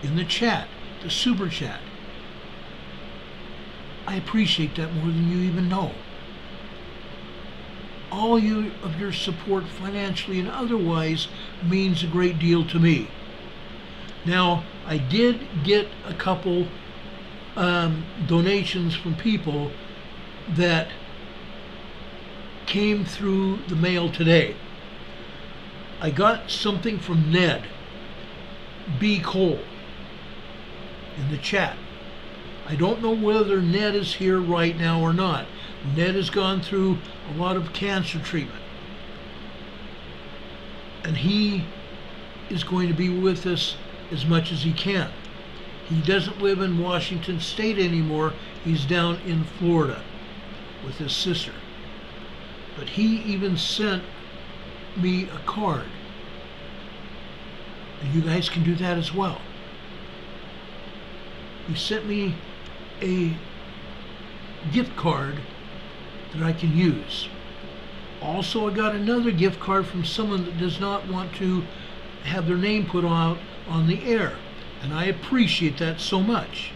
in the chat, the super chat. I appreciate that more than you even know. All of your support financially and otherwise means a great deal to me. Now, I did get a couple donations from people that came through the mail today. I got something from Ned B. Cole in the chat. I don't know whether Ned is here right now or not. Ned has gone through a lot of cancer treatment, and he is going to be with us as much as he can. He doesn't live in Washington State anymore. He's down in Florida with his sister. But he even sent me a card. And you guys can do that as well. He sent me a gift card that I can use. Also, I got another gift card from someone that does not want to have their name put out on the air, and I appreciate that so much.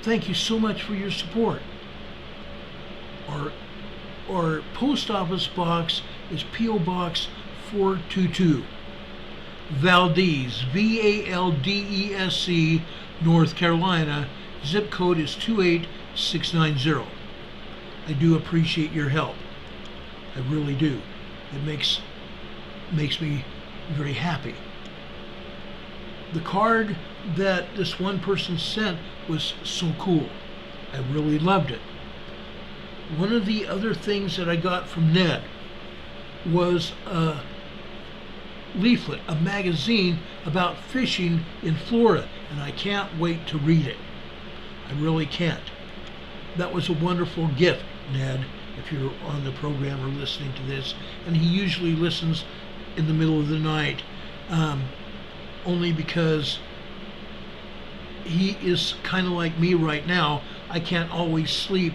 Thank you so much for your support. Our post office box is P.O. Box 422, Valdese, Valdese, North Carolina. Zip code is 28690. I do appreciate your help. I really do. It makes me very happy. The card that this one person sent was so cool. I really loved it. One of the other things that I got from Ned was a leaflet, a magazine about fishing in Florida, and I can't wait to read it. I really can't. That was a wonderful gift, Ned, if you're on the program or listening to this, and he usually listens in the middle of the night, only because he is kind of like me right now. I can't always sleep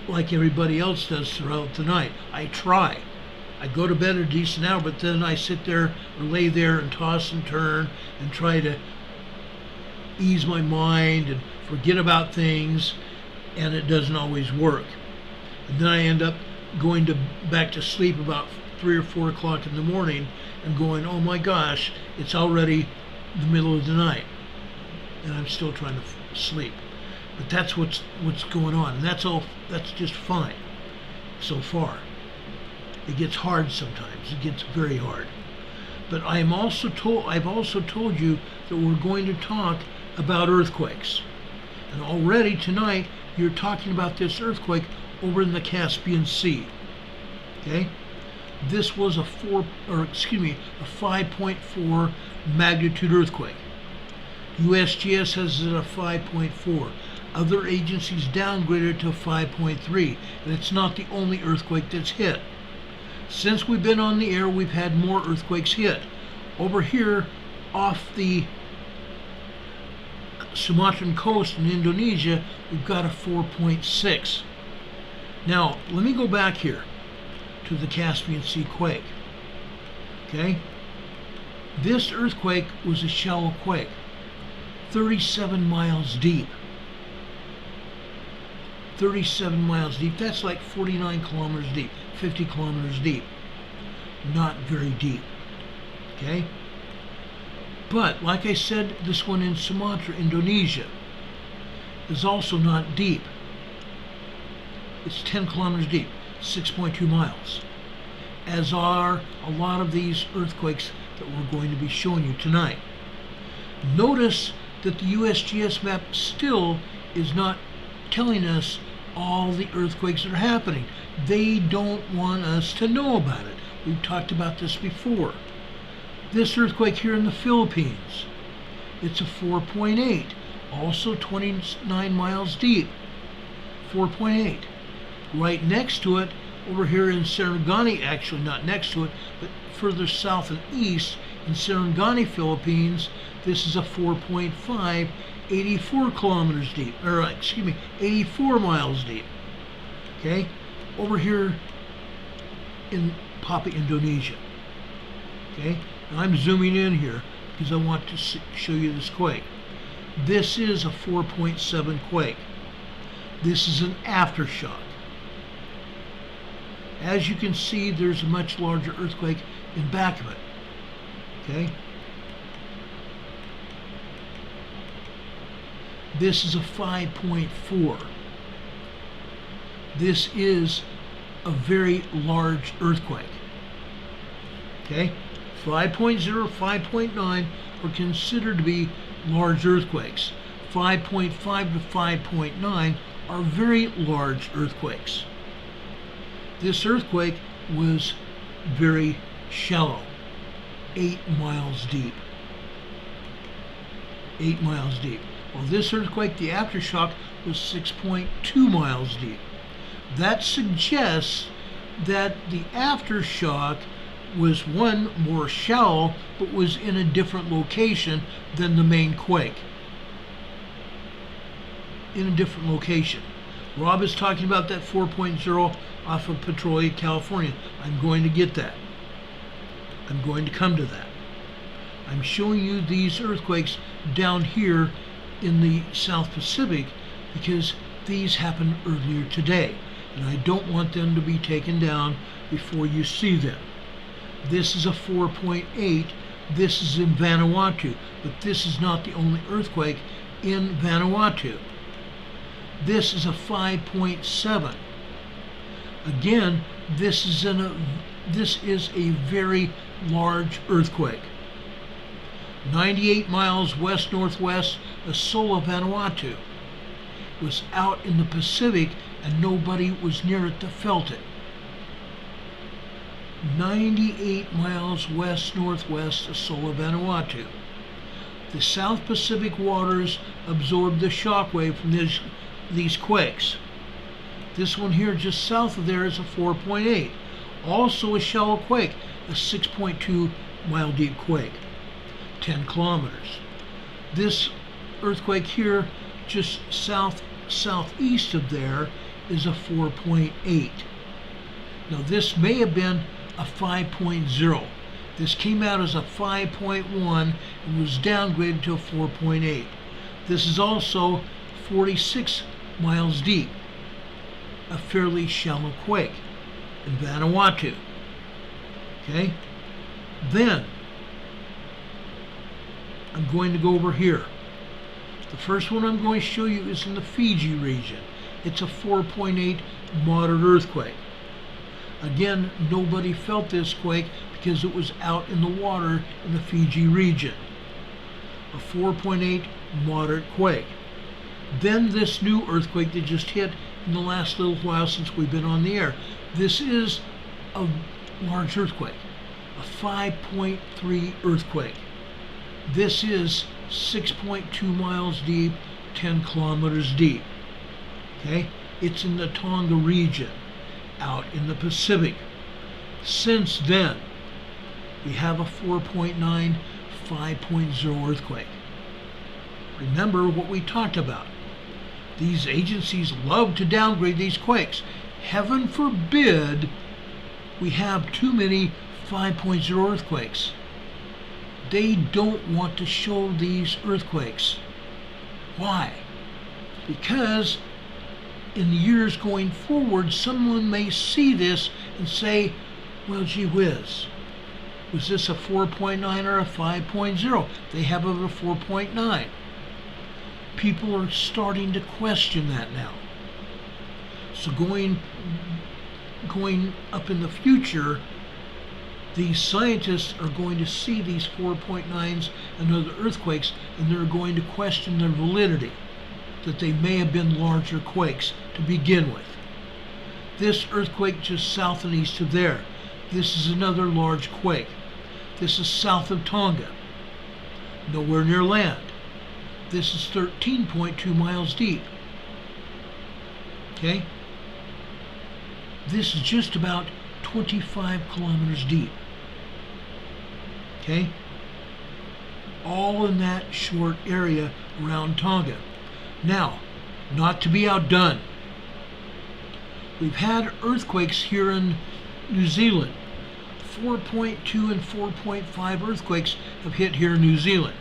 like everybody else does throughout the night. I try. I go to bed at a decent hour, but then I sit there or lay there and toss and turn and try to ease my mind and forget about things, and it doesn't always work. And then I end up going back to sleep about 3 or 4 o'clock in the morning and going, oh my gosh, it's already the middle of the night and I'm still trying to sleep. But that's what's going on, and that's just fine so far. It gets hard sometimes. It gets very hard. But I've also told you that we're going to talk about earthquakes. And already tonight you're talking about this earthquake over in the Caspian Sea. Okay? This was a 5.4 magnitude earthquake. USGS has it at a 5.4. Other agencies downgraded it to 5.3, and it's not the only earthquake that's hit. Since we've been on the air, we've had more earthquakes hit. Over here off the Sumatran coast in Indonesia, we've got a 4.6. Now, let me go back here to the Caspian Sea quake. Okay? This earthquake was a shallow quake, 37 miles deep. 37 miles deep. That's like 49 kilometers deep, 50 kilometers deep. Not very deep. Okay? But, like I said, this one in Sumatra, Indonesia, is also not deep. It's 10 kilometers deep, 6.2 miles. As are a lot of these earthquakes that we're going to be showing you tonight. Notice that the USGS map still is not telling us all the earthquakes that are happening. They don't want us to know about it. We've talked about this before. This earthquake here in the Philippines, it's a 4.8, also 29 miles deep, 4.8. Right next to it, over here in Sarangani, actually not next to it, but further south and east in Sarangani, Philippines, this is a 4.5, 84 kilometers deep, or excuse me, 84 miles deep. Okay, over here in Papua, Indonesia. Okay, now I'm zooming in here because I want to show you this quake. This is a 4.7 quake. This is an aftershock. As you can see, there's a much larger earthquake in back of it. Okay, this is a 5.4. This is a very large earthquake. Okay, 5.0, 5.9 are considered to be large earthquakes. 5.5 to 5.9 are very large earthquakes. This earthquake was very shallow, 8 miles deep. 8 miles deep. Well, this earthquake, the aftershock, was 6.2 miles deep. That suggests that the aftershock was one, more shallow, but was in a different location than the main quake. In a different location. Rob is talking about that 4.0 off of Petrolia, California. I'm going to get that. I'm going to come to that. I'm showing you these earthquakes down here in the South Pacific because these happened earlier today, and I don't want them to be taken down before you see them. This is a 4.8. This is in Vanuatu, but this is not the only earthquake in Vanuatu. This is a 5.7. Again, this is a very large earthquake. 98 miles west-northwest of Sola, Vanuatu. It was out in the Pacific and nobody was near it that felt it. 98 miles west-northwest of Sola, Vanuatu. The South Pacific waters absorbed the shock wave from these quakes. This one here just south of there is a 4.8. Also a shallow quake, a 6.2 mile deep quake, 10 kilometers. This earthquake here just southeast of there is a 4.8. Now this may have been a 5.0. This came out as a 5.1 and was downgraded to a 4.8. This is also 46 miles deep, a fairly shallow quake in Vanuatu. Okay, then I'm going to go over here. The first one I'm going to show you is in the Fiji region. It's a 4.8 moderate earthquake. Again, nobody felt this quake because it was out in the water in the Fiji region. A 4.8 moderate quake. Then this new earthquake that just hit in the last little while since we've been on the air. This is a large earthquake, a 5.3 earthquake. This is 6.2 miles deep, 10 kilometers deep. Okay, it's in the Tonga region, out in the Pacific. Since then, we have a 4.9, 5.0 earthquake. Remember what we talked about. These agencies love to downgrade these quakes. Heaven forbid we have too many 5.0 earthquakes. They don't want to show these earthquakes. Why? Because in the years going forward, someone may see this and say, well, gee whiz, was this a 4.9 or a 5.0? They have a 4.9. People are starting to question that now. So going up in the future, these scientists are going to see these 4.9s and other earthquakes, and they're going to question their validity, that they may have been larger quakes to begin with. This earthquake just south and east of there, this is another large quake. This is south of Tonga, nowhere near land. This is 13.2 miles deep. Okay? This is just about 25 kilometers deep. Okay? All in that short area around Tonga. Now, not to be outdone, we've had earthquakes here in New Zealand. 4.2 and 4.5 earthquakes have hit here in New Zealand.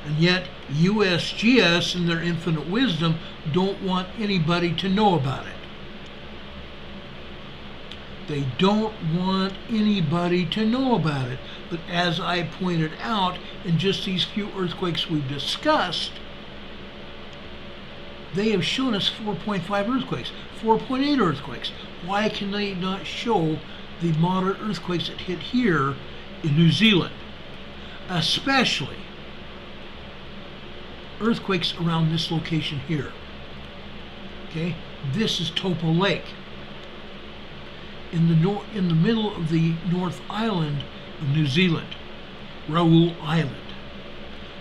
And yet, USGS, in their infinite wisdom, don't want anybody to know about it. They don't want anybody to know about it. But as I pointed out, in just these few earthquakes we've discussed, they have shown us 4.5 earthquakes, 4.8 earthquakes. Why can they not show the moderate earthquakes that hit here in New Zealand? Especially earthquakes around this location here. Okay, this is Taupo Lake. In the middle of the North Island of New Zealand, Raoul Island.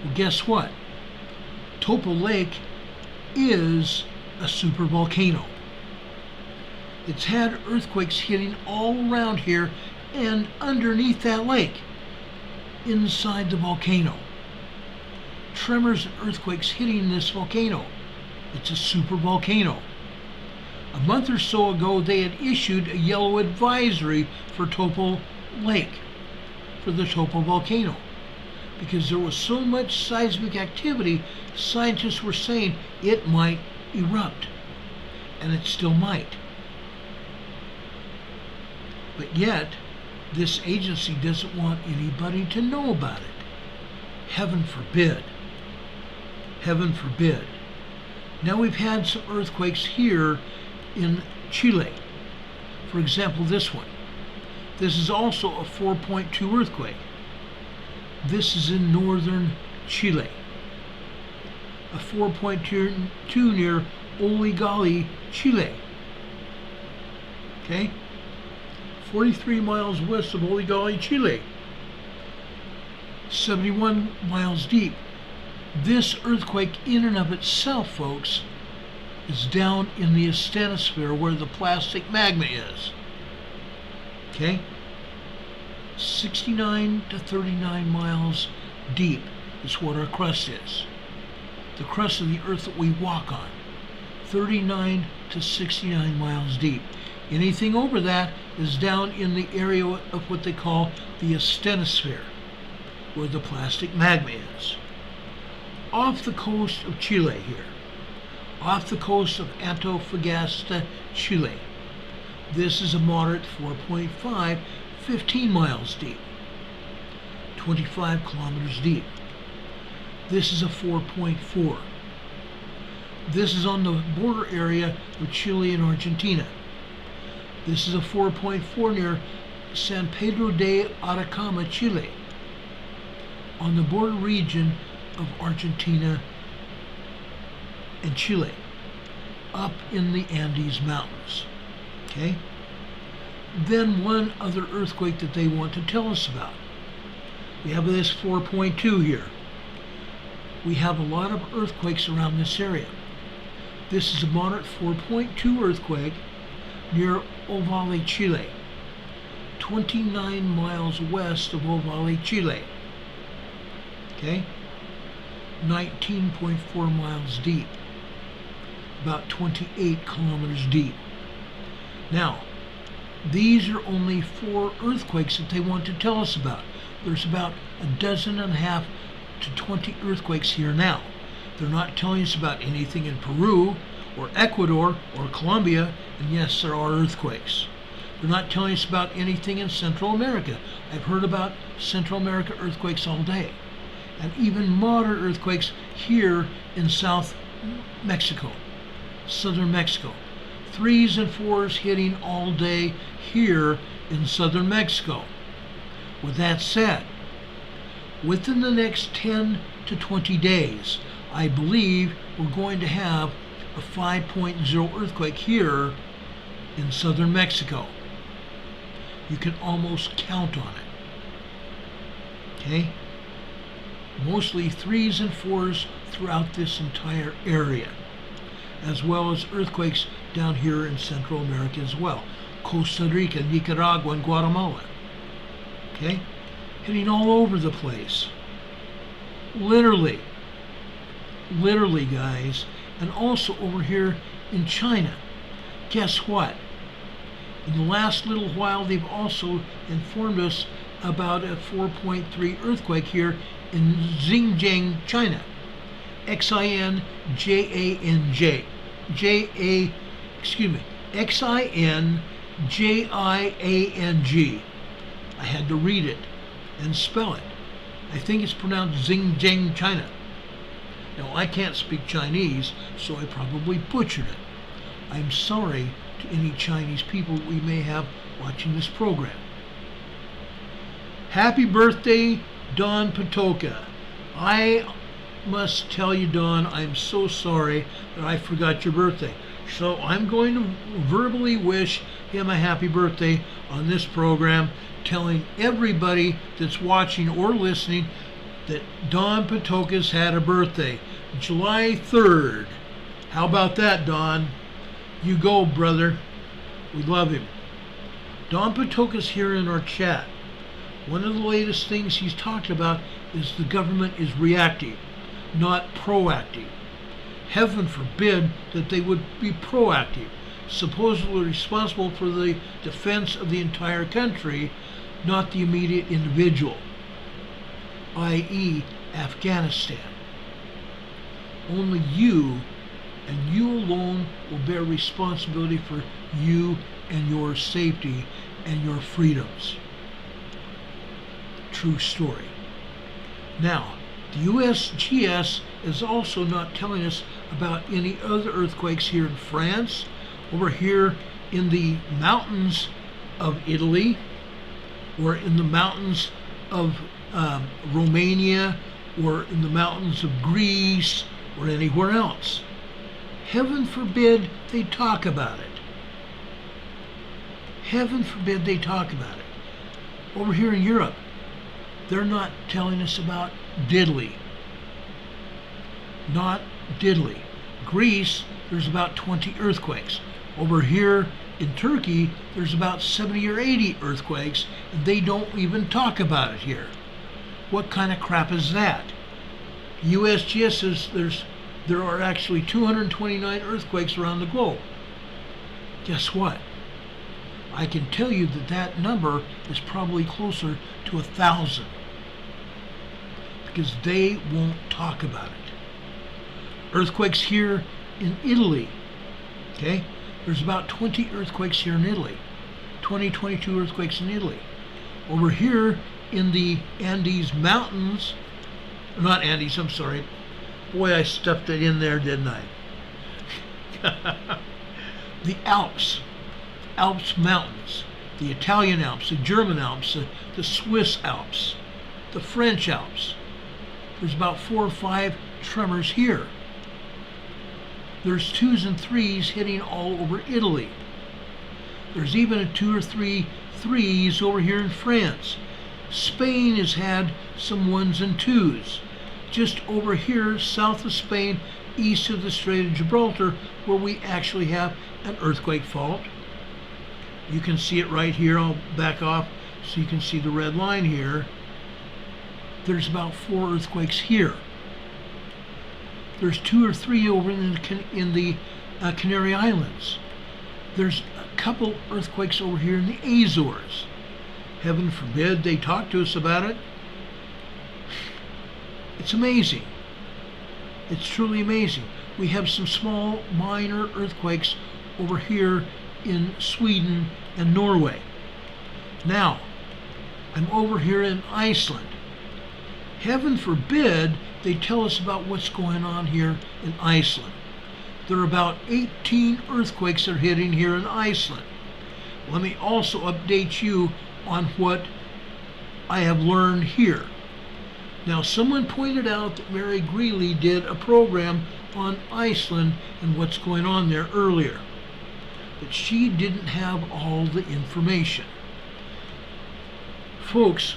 Well, guess what? Taupo Lake is a supervolcano. It's had earthquakes hitting all around here and underneath that lake, inside the volcano. Tremors and earthquakes hitting this volcano. It's a supervolcano. A month or so ago, they had issued a yellow advisory for Taupo Lake, for the Taupo volcano, because there was so much seismic activity, scientists were saying it might erupt, and it still might. But yet, this agency doesn't want anybody to know about it. Heaven forbid. Heaven forbid. Now we've had some earthquakes here in Chile. For example, this one. This is also a 4.2 earthquake. This is in northern Chile. A 4.2 near Oligali, Chile. Okay? 43 miles west of Oligali, Chile. 71 miles deep. This earthquake in and of itself, folks, is down in the asthenosphere where the plastic magma is. Okay? 69 to 39 miles deep is what our crust is. The crust of the earth that we walk on. 39 to 69 miles deep. Anything over that is down in the area of what they call the asthenosphere, where the plastic magma is. Off the coast of Chile here, off the coast of Antofagasta, Chile, this is a moderate 4.5, 15 miles deep, 25 kilometers deep. This is a 4.4. This is on the border area of Chile and Argentina. This is a 4.4 near San Pedro de Atacama, Chile, on the border region of Argentina and Chile, up in the Andes Mountains. Okay? Then one other earthquake that they want to tell us about. We have this 4.2 here. We have a lot of earthquakes around this area. This is a moderate 4.2 earthquake near Ovalle, Chile, 29 miles west of Ovalle, Chile. Okay? 19.4 miles deep, about 28 kilometers deep. Now, these are only 4 earthquakes that they want to tell us about. There's about 12.5 to 20 earthquakes here now. They're not telling us about anything in Peru or Ecuador or Colombia, and yes, there are earthquakes. They're not telling us about anything in Central America. I've heard about Central America earthquakes all day, and even moderate earthquakes here in South Mexico, southern Mexico. 3s and 4s hitting all day here in southern Mexico. With that said, within the next 10 to 20 days, I believe we're going to have a 5.0 earthquake here in southern Mexico. You can almost count on it. Okay? Mostly 3s and 4s throughout this entire area, as well as earthquakes down here in Central America as well. Costa Rica, Nicaragua, and Guatemala. Okay? Hitting all over the place. Literally, guys. And also over here in China. Guess what? In the last little while, they've also informed us about a 4.3 earthquake here in Xinjiang, China. Xinjiang. Xinjiang. I had to read it and spell it. I think it's pronounced Xinjiang, China. Now, I can't speak Chinese, so I probably butchered it. I'm sorry to any Chinese people we may have watching this program. Happy birthday, Don Patoka. I must tell you, Don, I'm so sorry that I forgot your birthday. So I'm going to verbally wish him a happy birthday on this program, telling everybody that's watching or listening that Don Patoka's had a birthday, July 3rd. How about that, Don? You go, brother. We love him. Don Patoka's here in our chat. One of the latest things he's talked about is the government is reactive, not proactive. Heaven forbid that they would be proactive, supposedly responsible for the defense of the entire country, not the immediate individual, i.e. Afghanistan. Only you and you alone will bear responsibility for you and your safety and your freedoms. True story. Now, the USGS is also not telling us about any other earthquakes here in France, over here in the mountains of Italy, or in the mountains of Romania, or in the mountains of Greece, or anywhere else. Heaven forbid they talk about it. Heaven forbid they talk about it. Over here in Europe, they're not telling us about diddly. Not diddly. Greece, there's about 20 earthquakes. Over here in Turkey, there's about 70 or 80 earthquakes, and they don't even talk about it here. What kind of crap is that? USGS says there are actually 229 earthquakes around the globe. Guess what? I can tell you that that number is probably closer to 1,000, because they won't talk about it. Earthquakes here in Italy, okay? There's about 20 earthquakes here in Italy. 22 earthquakes in Italy. Over here in the Andes Mountains, not Andes, I'm sorry. Boy, I stuffed it in there, didn't I? The Alps Mountains, the Italian Alps, the German Alps, the Swiss Alps, the French Alps. There's about 4 or 5 tremors here. There's 2s and 3s hitting all over Italy. There's even a 2 or 3 3s over here in France. Spain has had some 1s and 2s. Just over here, south of Spain, east of the Strait of Gibraltar, where we actually have an earthquake fault. You can see it right here. I'll back off so you can see the red line here. There's about 4 earthquakes here. There's 2 or 3 over in the Canary Islands. There's a couple earthquakes over here in the Azores. Heaven forbid they talk to us about it. It's amazing. It's truly amazing. We have some small, minor earthquakes over here in Sweden and Norway. Now, I'm over here in Iceland. Heaven forbid they tell us about what's going on here in Iceland. There are about 18 earthquakes that are hitting here in Iceland. Let me also update you on what I have learned here. Now, someone pointed out that Mary Greeley did a program on Iceland and what's going on there earlier, but she didn't have all the information. Folks,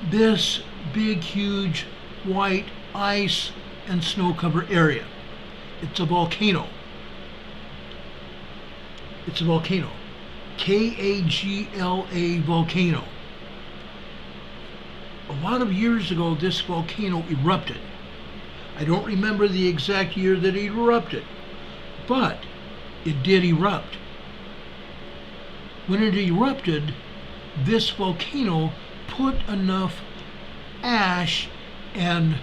this big, huge, white ice and snow cover area. It's a volcano. It's a volcano. Kagla volcano. A lot of years ago, this volcano erupted. I don't remember the exact year that it erupted, but it did erupt. When it erupted, this volcano put enough ash and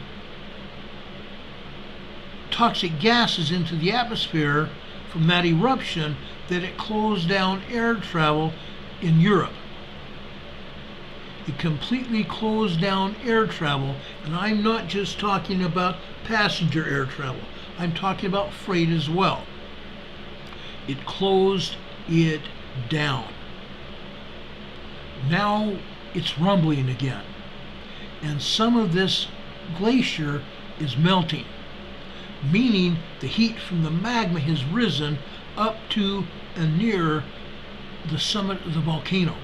toxic gases into the atmosphere from that eruption that it closed down air travel in Europe. It completely closed down air travel, and I'm not just talking about passenger air travel. I'm talking about freight as well. It closed it down. Now it's rumbling again, and some of this glacier is melting, meaning the heat from the magma has risen up to and near the summit of the volcano.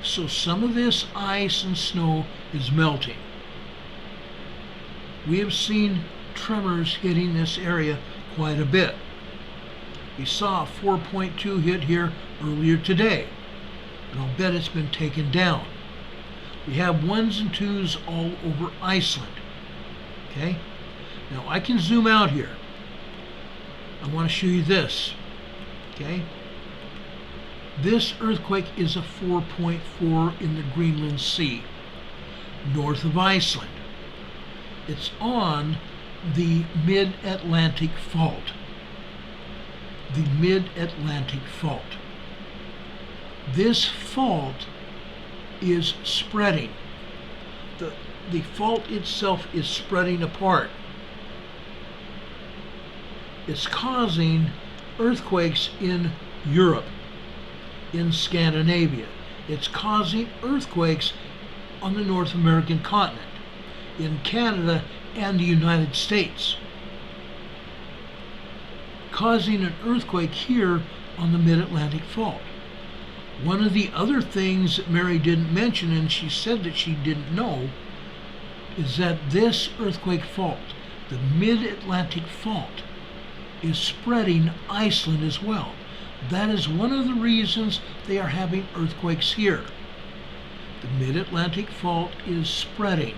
So some of this ice and snow is melting. We have seen tremors hitting this area quite a bit. We saw a 4.2 hit here earlier today, and I'll bet it's been taken down. We have 1s and 2s all over Iceland. Okay? Now I can zoom out here. I want to show you this. Okay? This earthquake is a 4.4 in the Greenland Sea, north of Iceland. It's on the Mid-Atlantic Fault. The Mid-Atlantic Fault. This fault is spreading. The fault itself is spreading apart. It's causing earthquakes in Europe, in Scandinavia. It's causing earthquakes on the North American continent, in Canada and the United States. Causing an earthquake here on the Mid-Atlantic Fault. One of the other things that Mary didn't mention, and she said that she didn't know, is that this earthquake fault, the Mid-Atlantic Fault, is spreading Iceland as well. That is one of the reasons they are having earthquakes here. The Mid-Atlantic Fault is spreading.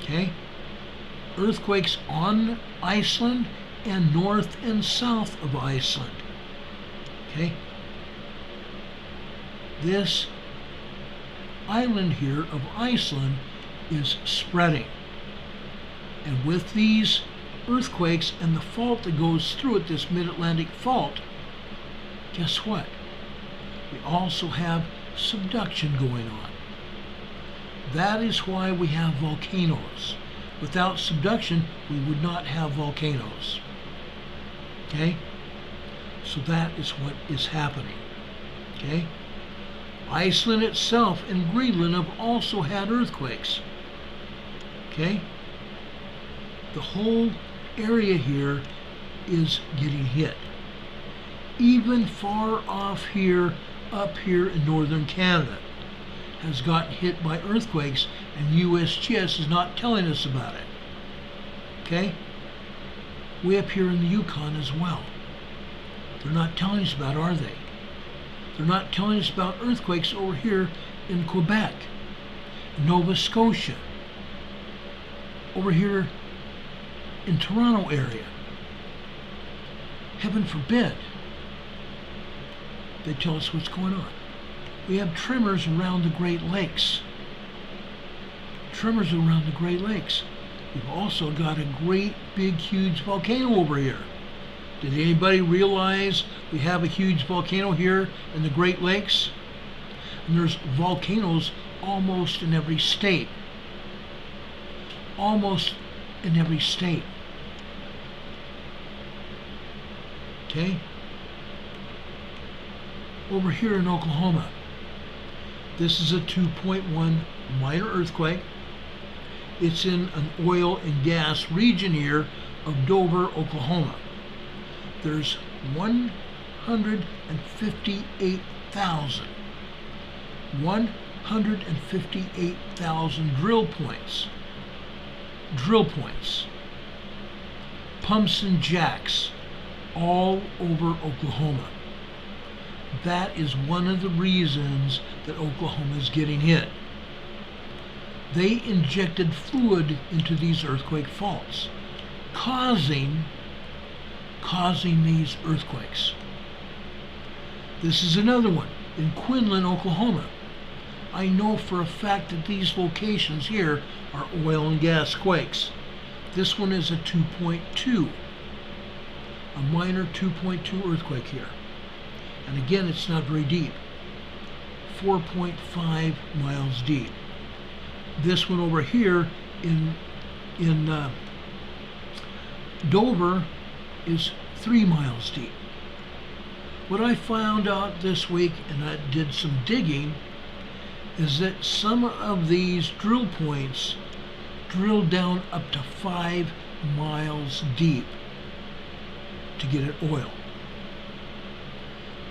Okay? Earthquakes on Iceland and north and south of Iceland. Okay? This island here of Iceland is spreading. And with these earthquakes and the fault that goes through it, this Mid-Atlantic Fault, guess what? We also have subduction going on. That is why we have volcanoes. Without subduction, we would not have volcanoes. Okay? So that is what is happening. Okay? Iceland itself and Greenland have also had earthquakes. Okay? The whole area here is getting hit. Even far off here, up here in northern Canada, has gotten hit by earthquakes, and USGS is not telling us about it. Okay? Way up here in the Yukon as well. They're not telling us about, are they? They're not telling us about earthquakes over here in Quebec, Nova Scotia, over here in Toronto area. Heaven forbid they tell us what's going on. We have tremors around the Great Lakes. Tremors around the Great Lakes. We've also got a great, big, huge volcano over here. Did anybody realize we have a huge volcano here in the Great Lakes? And there's volcanoes almost in every state. Almost in every state. Okay? Over here in Oklahoma, this is a 2.1 minor earthquake. It's in an oil and gas region here of Dover, Oklahoma. There's 158,000 158,000 drill points. Pumps and jacks all over Oklahoma. That is one of the reasons that Oklahoma is getting hit. They injected fluid into these earthquake faults, causing these earthquakes. This is another one in Quinlan, Oklahoma. I know for a fact that these locations here are oil and gas quakes. This one is a 2.2, a minor 2.2 earthquake here. And again, it's not very deep, 4.5 miles deep. This one over here in Dover is 3 miles deep. What I found out this week, and I did some digging, is that some of these drill points drill down up to 5 miles deep to get at oil.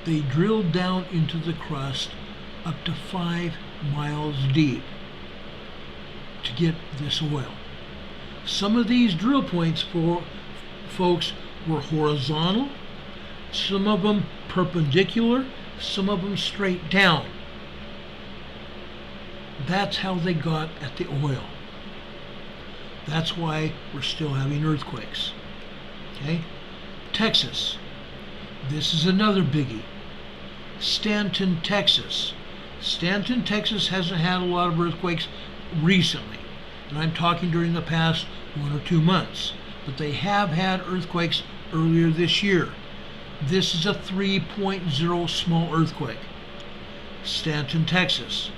They drilled down into the crust up to 5 miles deep to get this oil. Some of these drill points, for folks, were horizontal, some of them perpendicular, some of them straight down. That's how they got at the oil. That's why we're still having earthquakes. Okay? Texas. This is another biggie. Stanton, Texas. Stanton, Texas hasn't had a lot of earthquakes recently, and I'm talking during the past 1 or 2 months, but they have had earthquakes earlier this year. This is a 3.0 small earthquake. Stanton, Texas.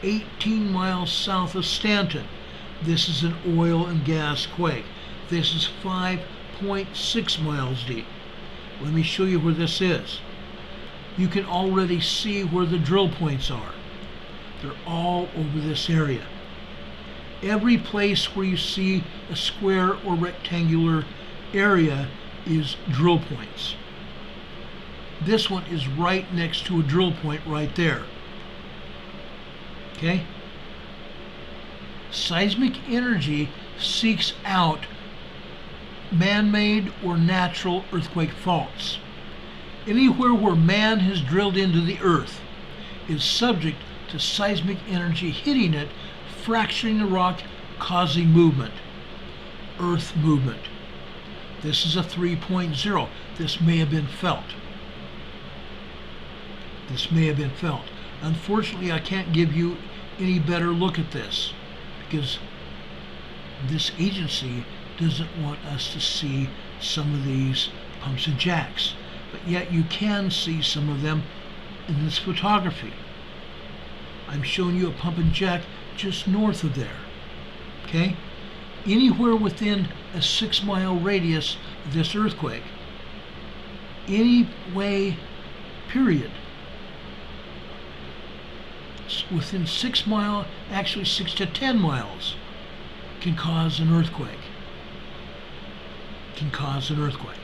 18 miles south of Stanton. This is an oil and gas quake. This is 5.6 miles deep. Let me show you where this is. You can already see where the drill points are. They're all over this area. Every place where you see a square or rectangular area is drill points. This one is right next to a drill point right there. Okay? Seismic energy seeks out man-made or natural earthquake faults. Anywhere where man has drilled into the earth is subject to seismic energy hitting it, fracturing the rock, causing movement. Earth movement. This is a 3.0. This may have been felt. This may have been felt. Unfortunately, I can't give you any better look at this because this agency doesn't want us to see some of these pumps and jacks. But yet you can see some of them in this photography. I'm showing you a pump and jack just north of there. Okay? Anywhere within a 6-mile radius of this earthquake, any way, period, within 6 miles, actually 6 to 10 miles, can cause an earthquake. Can cause an earthquake.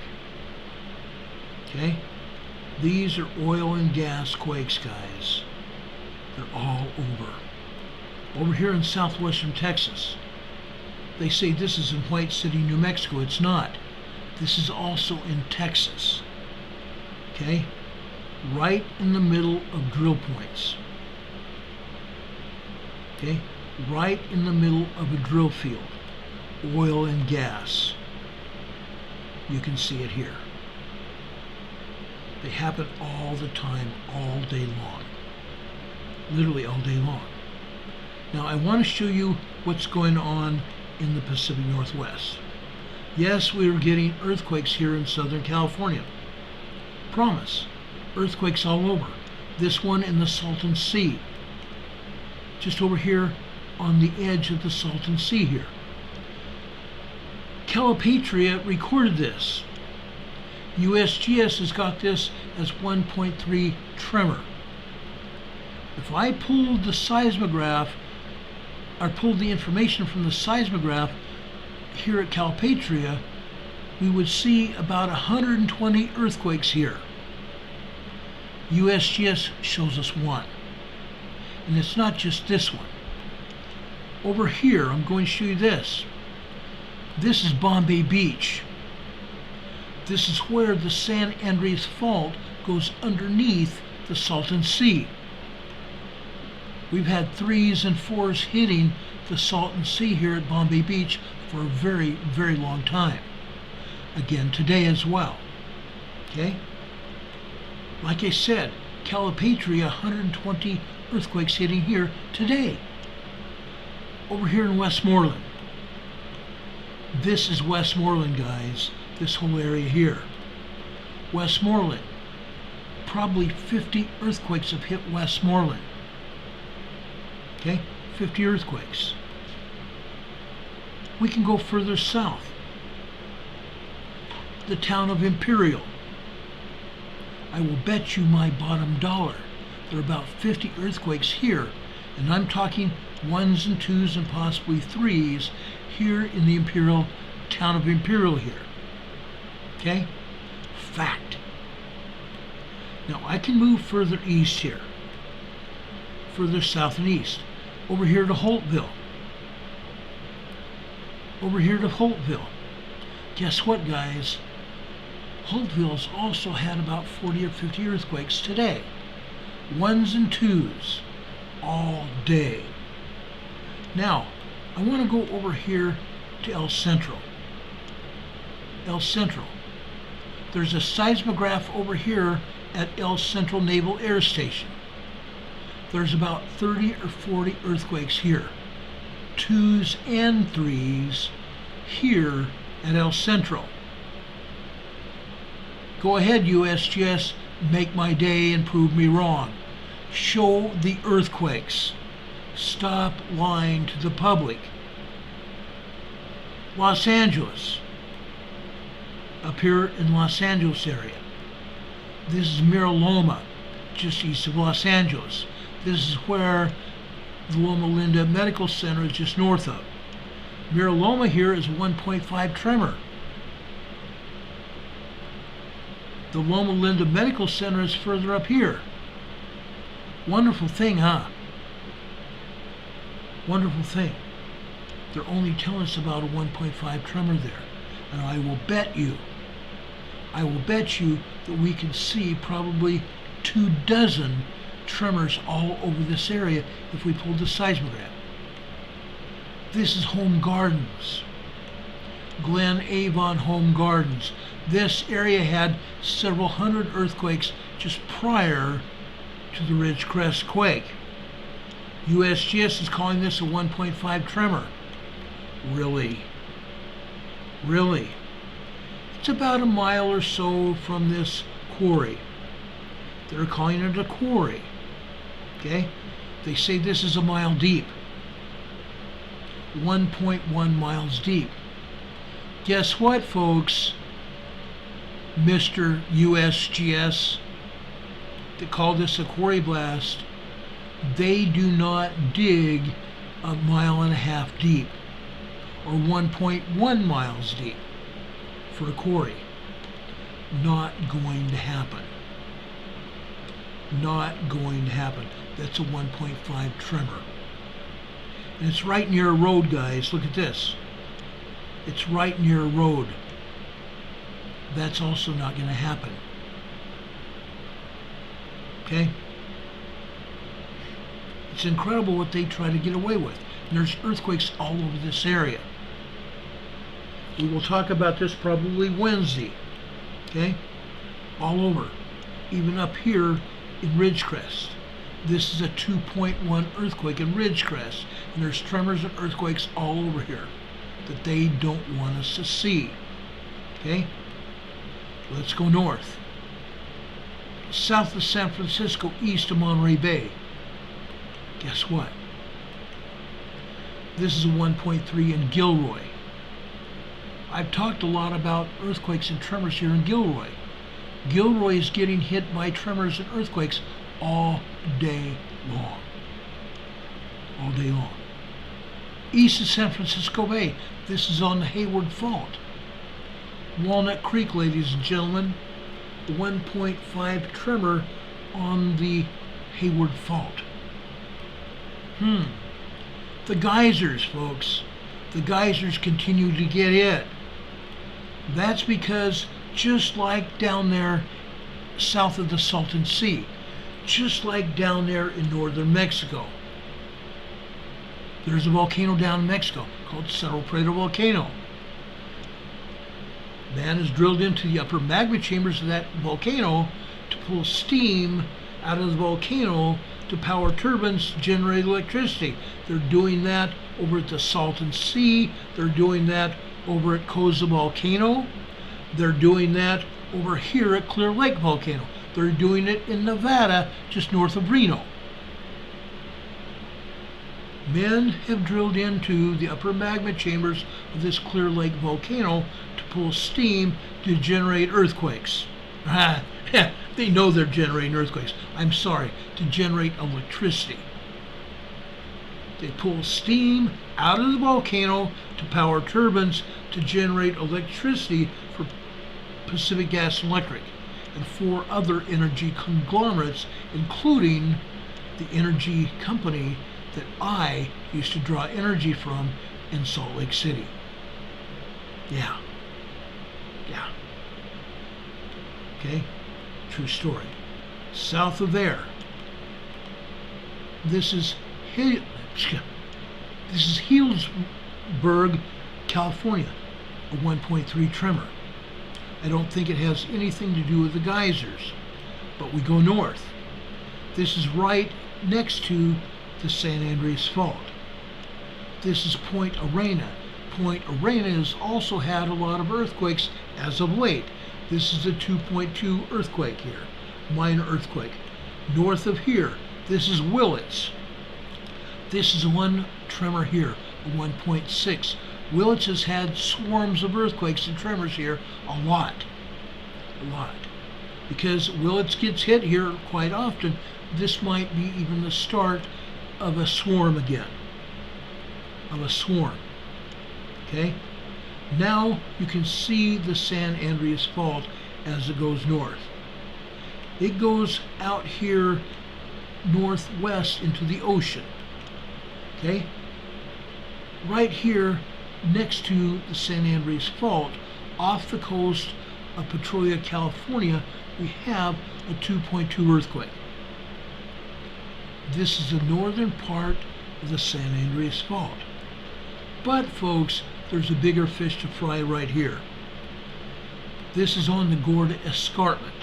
Okay? These are oil and gas quakes, guys. They're all over. Over here in southwestern Texas, they say this is in White City, New Mexico. It's not. This is also in Texas. Okay? Right in the middle of drill points. Okay? Right in the middle of a drill field. Oil and gas. You can see it here. They happen all the time, all day long. Literally all day long. Now I want to show you what's going on in the Pacific Northwest. Yes, we are getting earthquakes here in Southern California. Promise. Earthquakes all over. This one in the Salton Sea. Just over here on the edge of the Salton Sea here. Calipatria recorded this. USGS has got this as 1.3 tremor. If I pulled the seismograph, or pulled the information from the seismograph here at Calipatria, we would see about 120 earthquakes here. USGS shows us 1. And it's not just this one. Over here, I'm going to show you this. This is Bombay Beach. This is where the San Andreas Fault goes underneath the Salton Sea. We've had 3s and 4s hitting the Salton Sea here at Bombay Beach for a very, very long time. Again, today as well. Okay? Like I said, Calipatria, 120 earthquakes hitting here today. Over here in Westmoreland. This is Westmoreland, guys. This whole area here. Westmoreland. Probably 50 earthquakes have hit Westmoreland. Okay? 50 earthquakes. We can go further south. The town of Imperial. I will bet you my bottom dollar there are about 50 earthquakes here, and I'm talking 1s and 2s and possibly 3s here in the Imperial, town of Imperial here. Okay? Fact. Now I can move further east here, further south and east, over here to Holtville. Over here to Holtville. Guess what, guys? Holtville's also had about 40 or 50 earthquakes today. 1s and 2s all day. Now, I want to go over here to El Centro. El Centro. There's a seismograph over here at El Centro Naval Air Station. There's about 30 or 40 earthquakes here. 2s and 3s here at El Centro. Go ahead, USGS, make my day and prove me wrong. Show the earthquakes. Stop lying to the public. Los Angeles. Up here in Los Angeles area. This is Mira Loma, just east of Los Angeles. This is where the Loma Linda Medical Center is just north of. Mira Loma here is a 1.5 tremor. The Loma Linda Medical Center is further up here. Wonderful thing, huh? Wonderful thing. They're only telling us about a 1.5 tremor there. And I will bet you that we can see probably 24 tremors all over this area if we pulled the seismograph. This is Home Gardens. Glen Avon Home Gardens. This area had several hundred earthquakes just prior to the Ridgecrest quake. USGS is calling this a 1.5 tremor. Really? Really? It's about a mile or so from this quarry. They're calling it a quarry. Okay? They say this is a mile deep. 1.1 miles deep. Guess what, folks? Mr. USGS, they call this a quarry blast. They do not dig a mile and a half deep or 1.1 miles deep for a quarry. Not going to happen. Not going to happen. That's a 1.5 tremor. And it's right near a road, guys. Look at this. It's right near a road. That's also not going to happen. Okay? It's incredible what they try to get away with. And there's earthquakes all over this area. We will talk about this probably Wednesday. Okay? All over. Even up here in Ridgecrest. This is a 2.1 earthquake in Ridgecrest. And there's tremors and earthquakes all over here that they don't want us to see. Okay? Let's go north. South of San Francisco, east of Monterey Bay. Guess what? This is a 1.3 in Gilroy. I've talked a lot about earthquakes and tremors here in Gilroy. Gilroy is getting hit by tremors and earthquakes all day long. All day long. East of San Francisco Bay. This is on the Hayward Fault. Walnut Creek, ladies and gentlemen. 1.5 tremor on the Hayward Fault. The geysers, folks. The geysers continue to get hit. That's because just like down there south of the Salton Sea, just like down there in northern Mexico, there's a volcano down in Mexico called Cerro Prado Volcano. Man has drilled into the upper magma chambers of that volcano to pull steam out of the volcano to power turbines to generate electricity. They're doing that over at the Salton Sea. They're doing that over at Coza Volcano. They're doing that over here at Clear Lake Volcano. They're doing it in Nevada, just north of Reno. Men have drilled into the upper magma chambers of this Clear Lake volcano to pull steam to generate earthquakes. They know they're generating earthquakes. I'm sorry, to generate electricity. They pull steam out of the volcano to power turbines to generate electricity for Pacific Gas and Electric and 4 other energy conglomerates, including the energy company that I used to draw energy from in Salt Lake City. Yeah. Okay, true story. South of there, this is Healdsburg, California, a 1.3 tremor. I don't think it has anything to do with the geysers, but we go north. This is right next to the San Andreas Fault. This is Point Arena. Point Arena has also had a lot of earthquakes as of late. This is a 2.2 earthquake here, minor earthquake. North of here, this is Willits. This is 1 tremor here, a 1.6. Willits has had swarms of earthquakes and tremors here, a lot. Because Willits gets hit here quite often, this might be even the start of a swarm again. Okay? Now you can see the San Andreas Fault as it goes north. It goes out here northwest into the ocean. Okay? Right here next to the San Andreas Fault, off the coast of Petrolia, California, we have a 2.2 earthquake. This is the northern part of the San Andreas Fault. But folks, there's a bigger fish to fry right here. This is on the Gorda Escarpment.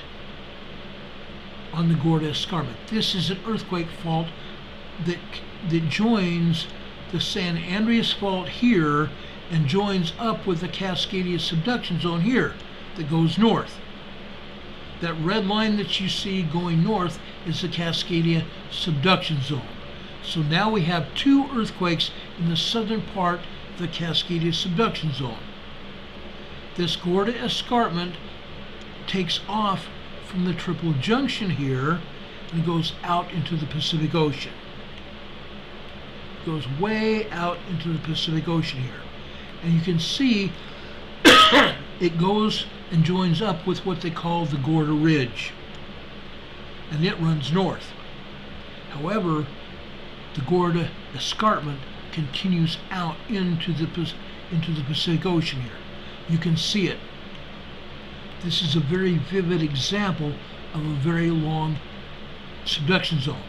This is an earthquake fault that joins the San Andreas Fault here and joins up with the Cascadia subduction zone here that goes north. That red line that you see going north is the Cascadia subduction zone. So now we have 2 earthquakes in the southern part of the Cascadia subduction zone. This Gorda Escarpment takes off from the triple junction here and goes out into the Pacific Ocean. Goes way out into the Pacific Ocean here. And you can see it goes and joins up with what they call the Gorda Ridge. And it runs north. However, the Gorda Escarpment continues out into the Pacific Ocean here. You can see it. This is a very vivid example of a very long subduction zone,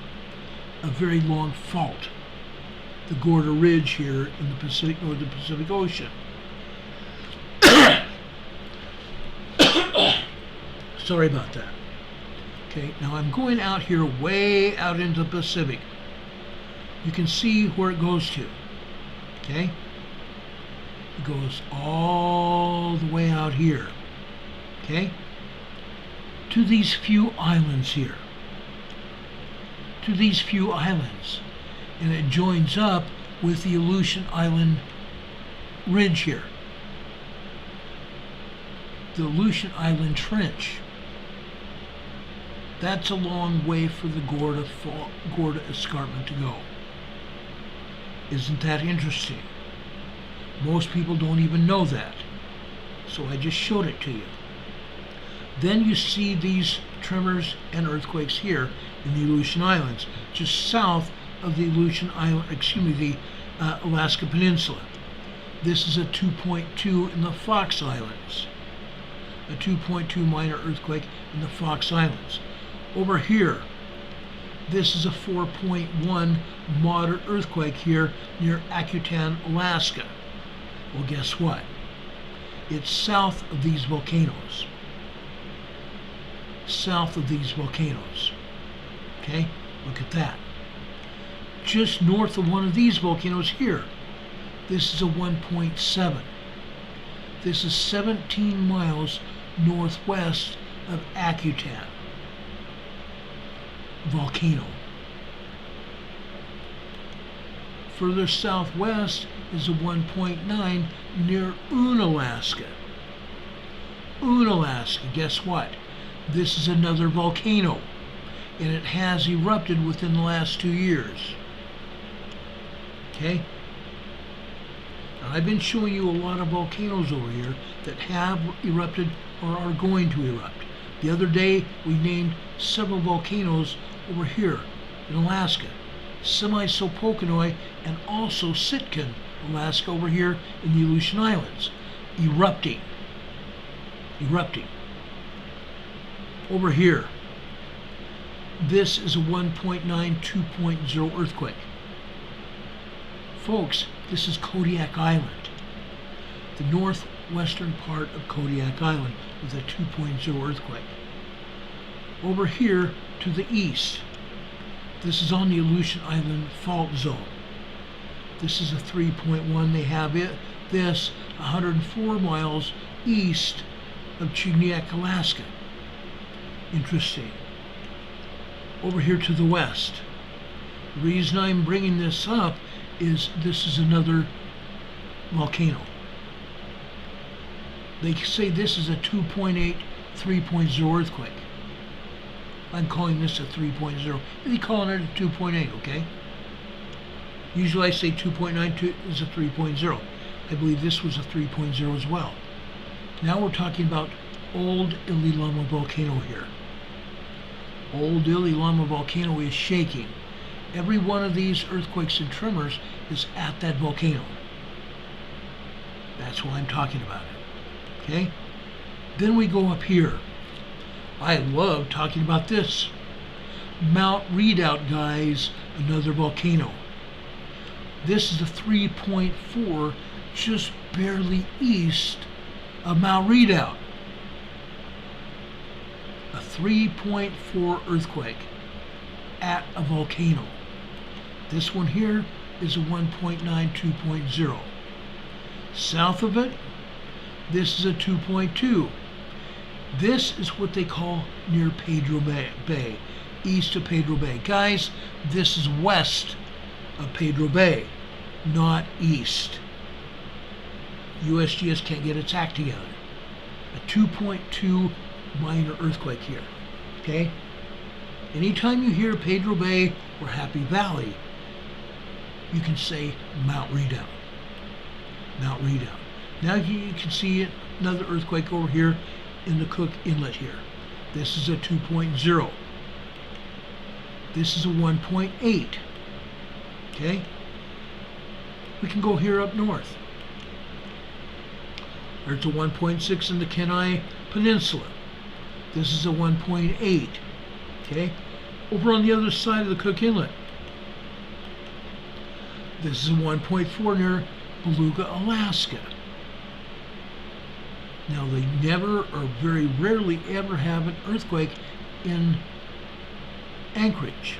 a very long fault. The Gorda Ridge here in the northern Pacific Ocean. Sorry about that. Okay, now I'm going out here way out into the Pacific. You can see where it goes to. Okay? It goes all the way out here. Okay? To these few islands here. And it joins up with the Aleutian Island Ridge here. The Aleutian Island Trench. That's a long way for the Gorda Escarpment to go. Isn't that interesting? Most people don't even know that. So I just showed it to you. Then you see these tremors and earthquakes here in the Aleutian Islands, just south of the Alaska Peninsula. This is a 2.2 in the Fox Islands. A 2.2 minor earthquake in the Fox Islands. Over here, this is a 4.1 moderate earthquake here near Accuweather, Alaska. Well, guess what? It's south of these volcanoes. South of these volcanoes. Okay? Look at that. Just north of one of these volcanoes here. This is a 1.7. This is 17 miles northwest of Accuweather volcano. Further southwest is a 1.9 near Unalaska. Unalaska, guess what? This is another volcano, and it has erupted within the last 2 years. Okay? Now, I've been showing you a lot of volcanoes over here that have erupted or are going to erupt. The other day, we named several volcanoes over here in Alaska. Semi-Sopokonoi and also Sitkin, Alaska, over here in the Aleutian Islands. Erupting. Over here, this is a 1.9, 2.0 earthquake. Folks, this is Kodiak Island, the northwestern part of Kodiak Island, with a 2.0 earthquake. Over here to the east, this is on the Aleutian Island fault zone. This is a 3.1. They have this 104 miles east of Chignac, Alaska. Interesting. Over here to the west. The reason I'm bringing this up is this is another volcano. They say this is a 2.8, 3.0 earthquake. I'm calling this a 3.0. They're calling it a 2.8, okay? Usually I say 2.9 is a 3.0. I believe this was a 3.0 as well. Now we're talking about Old Ililama volcano here. Old Ililama volcano is shaking. Every one of these earthquakes and tremors is at that volcano. That's why I'm talking about it. Okay? Then we go up here. I love talking about this. Mount Redoubt, guys, another volcano. This is a 3.4, just barely east of Mount Redoubt. A 3.4 earthquake at a volcano. This one here is a 1.9, 2.0. South of it, this is a 2.2. This is what they call near Pedro Bay, east of Pedro Bay. Guys, this is west of Pedro Bay, not east. USGS can't get its act together. A 2.2 minor earthquake here, okay? Anytime you hear Pedro Bay or Happy Valley, you can say Mount Redoubt. Mount Redoubt. Now you can see another earthquake over here in the Cook Inlet here. This is a 2.0. This is a 1.8. Okay? We can go here up north. There's a 1.6 in the Kenai Peninsula. This is a 1.8. Okay? Over on the other side of the Cook Inlet, this is a 1.4 near Beluga, Alaska. Now, they never or very rarely ever have an earthquake in Anchorage,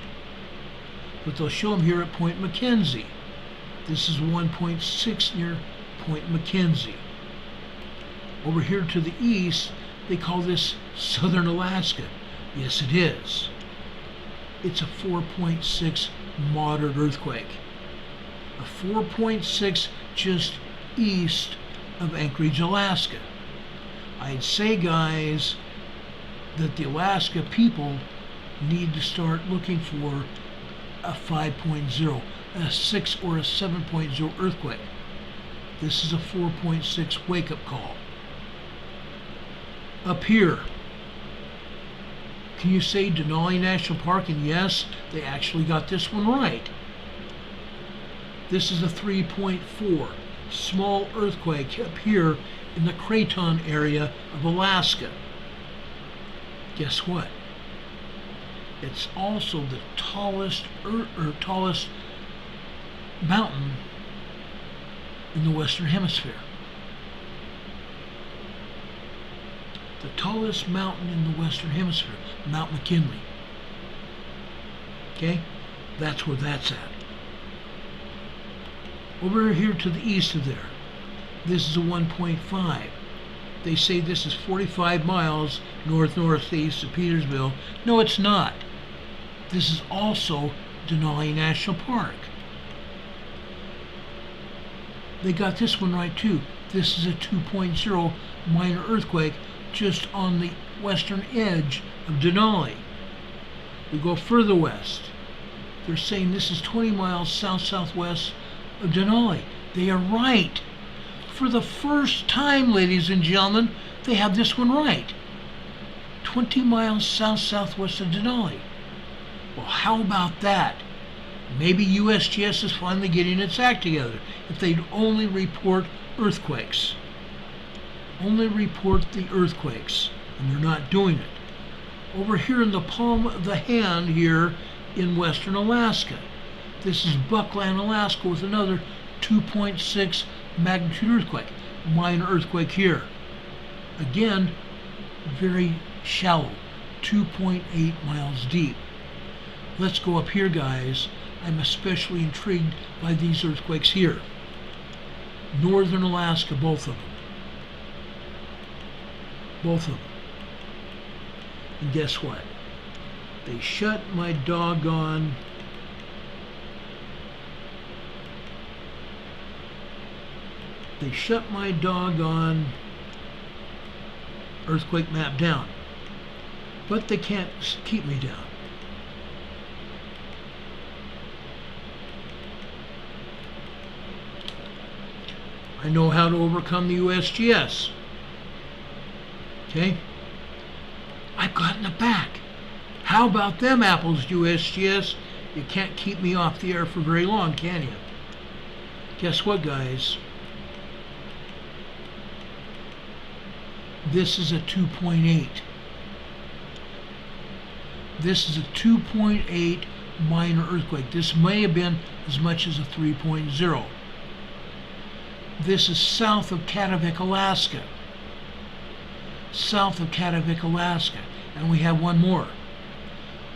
but they'll show them here at Point McKenzie. This is 1.6 near Point McKenzie. Over here to the east, they call this Southern Alaska. Yes, it is. It's a 4.6 moderate earthquake. A 4.6 just east of Anchorage, Alaska. I'd say, guys, that the Alaska people need to start looking for a 5.0, a 6 or a 7.0 earthquake. This is a 4.6 wake-up call. Up here, can you say Denali National Park? And yes, they actually got this one right. This is a 3.4. Small earthquake up here in the Creighton area of Alaska. Guess what? It's also the tallest mountain in the Western Hemisphere. The tallest mountain in the Western Hemisphere, Mount McKinley. Okay? That's where that's at. Over here to the east of there, this is a 1.5. They say this is 45 miles north-northeast of Petersville. No, it's not. This is also Denali National Park. They got this one right too. This is a 2.0 minor earthquake just on the western edge of Denali. We go further west. They're saying this is 20 miles south-southwest of Denali. They are right. For the first time, ladies and gentlemen, they have this one right. 20 miles south-southwest of Denali. Well, how about that? Maybe USGS is finally getting its act together. If they'd only report earthquakes. Only report the earthquakes. And they're not doing it. Over here in the palm of the hand here in western Alaska. This is Buckland, Alaska with another 2.6 magnitude earthquake. Minor earthquake here. Again, very shallow. 2.8 miles deep. Let's go up here, guys. I'm especially intrigued by these earthquakes here. Northern Alaska, both of them. Both of them. And guess what? They shut my doggone earthquake map down. But they can't keep me down. I know how to overcome the USGS. Okay? I've gotten it back. How about them apples, USGS? You can't keep me off the air for very long, can you? Guess what, guys? This is a 2.8. This is a 2.8 minor earthquake. This may have been as much as a 3.0. This is south of Katavik, Alaska. South of Katavik, Alaska. And we have one more.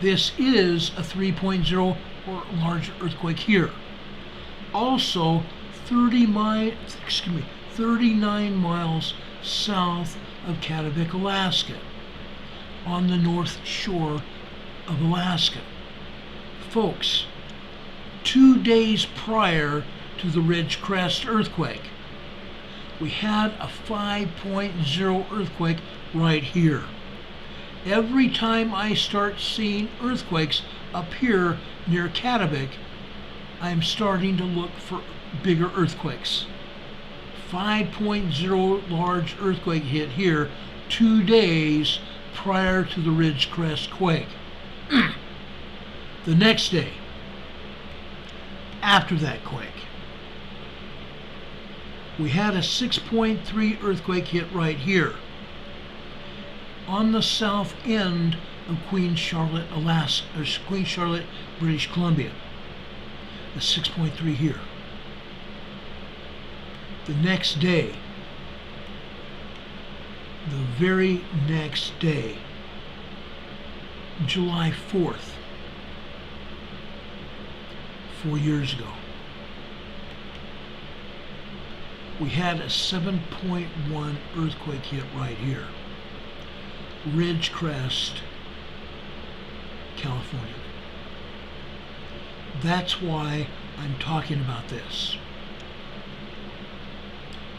This is a 3.0 or larger earthquake here. Also 39 miles south of Katavik, Alaska, on the north shore of Alaska. Folks, 2 days prior to the Ridgecrest earthquake, we had a 5.0 earthquake right here. Every time I start seeing earthquakes up here near Katavik, I'm starting to look for bigger earthquakes. 5.0 large earthquake hit here 2 days prior to the Ridgecrest quake. The next day, after that quake, we had a 6.3 earthquake hit right here on the south end of Queen Charlotte, Alaska, or Queen Charlotte, British Columbia. A 6.3 here. The next day, the very next day, July 4th, 4 years ago, we had a 7.1 earthquake hit right here. Ridgecrest, California. That's why I'm talking about this.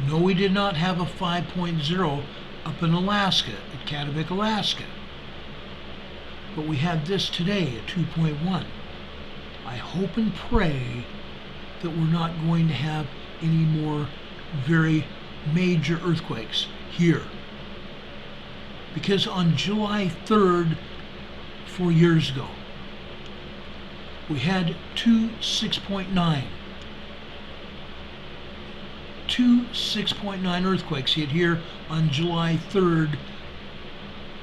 No, we did not have a 5.0 up in Alaska, at Katavik, Alaska. But we had this today at 2.1. I hope and pray that we're not going to have any more very major earthquakes here. Because on July 3rd, 4 years ago, we had two 6.9. two 6.9 earthquakes hit here on July 3rd,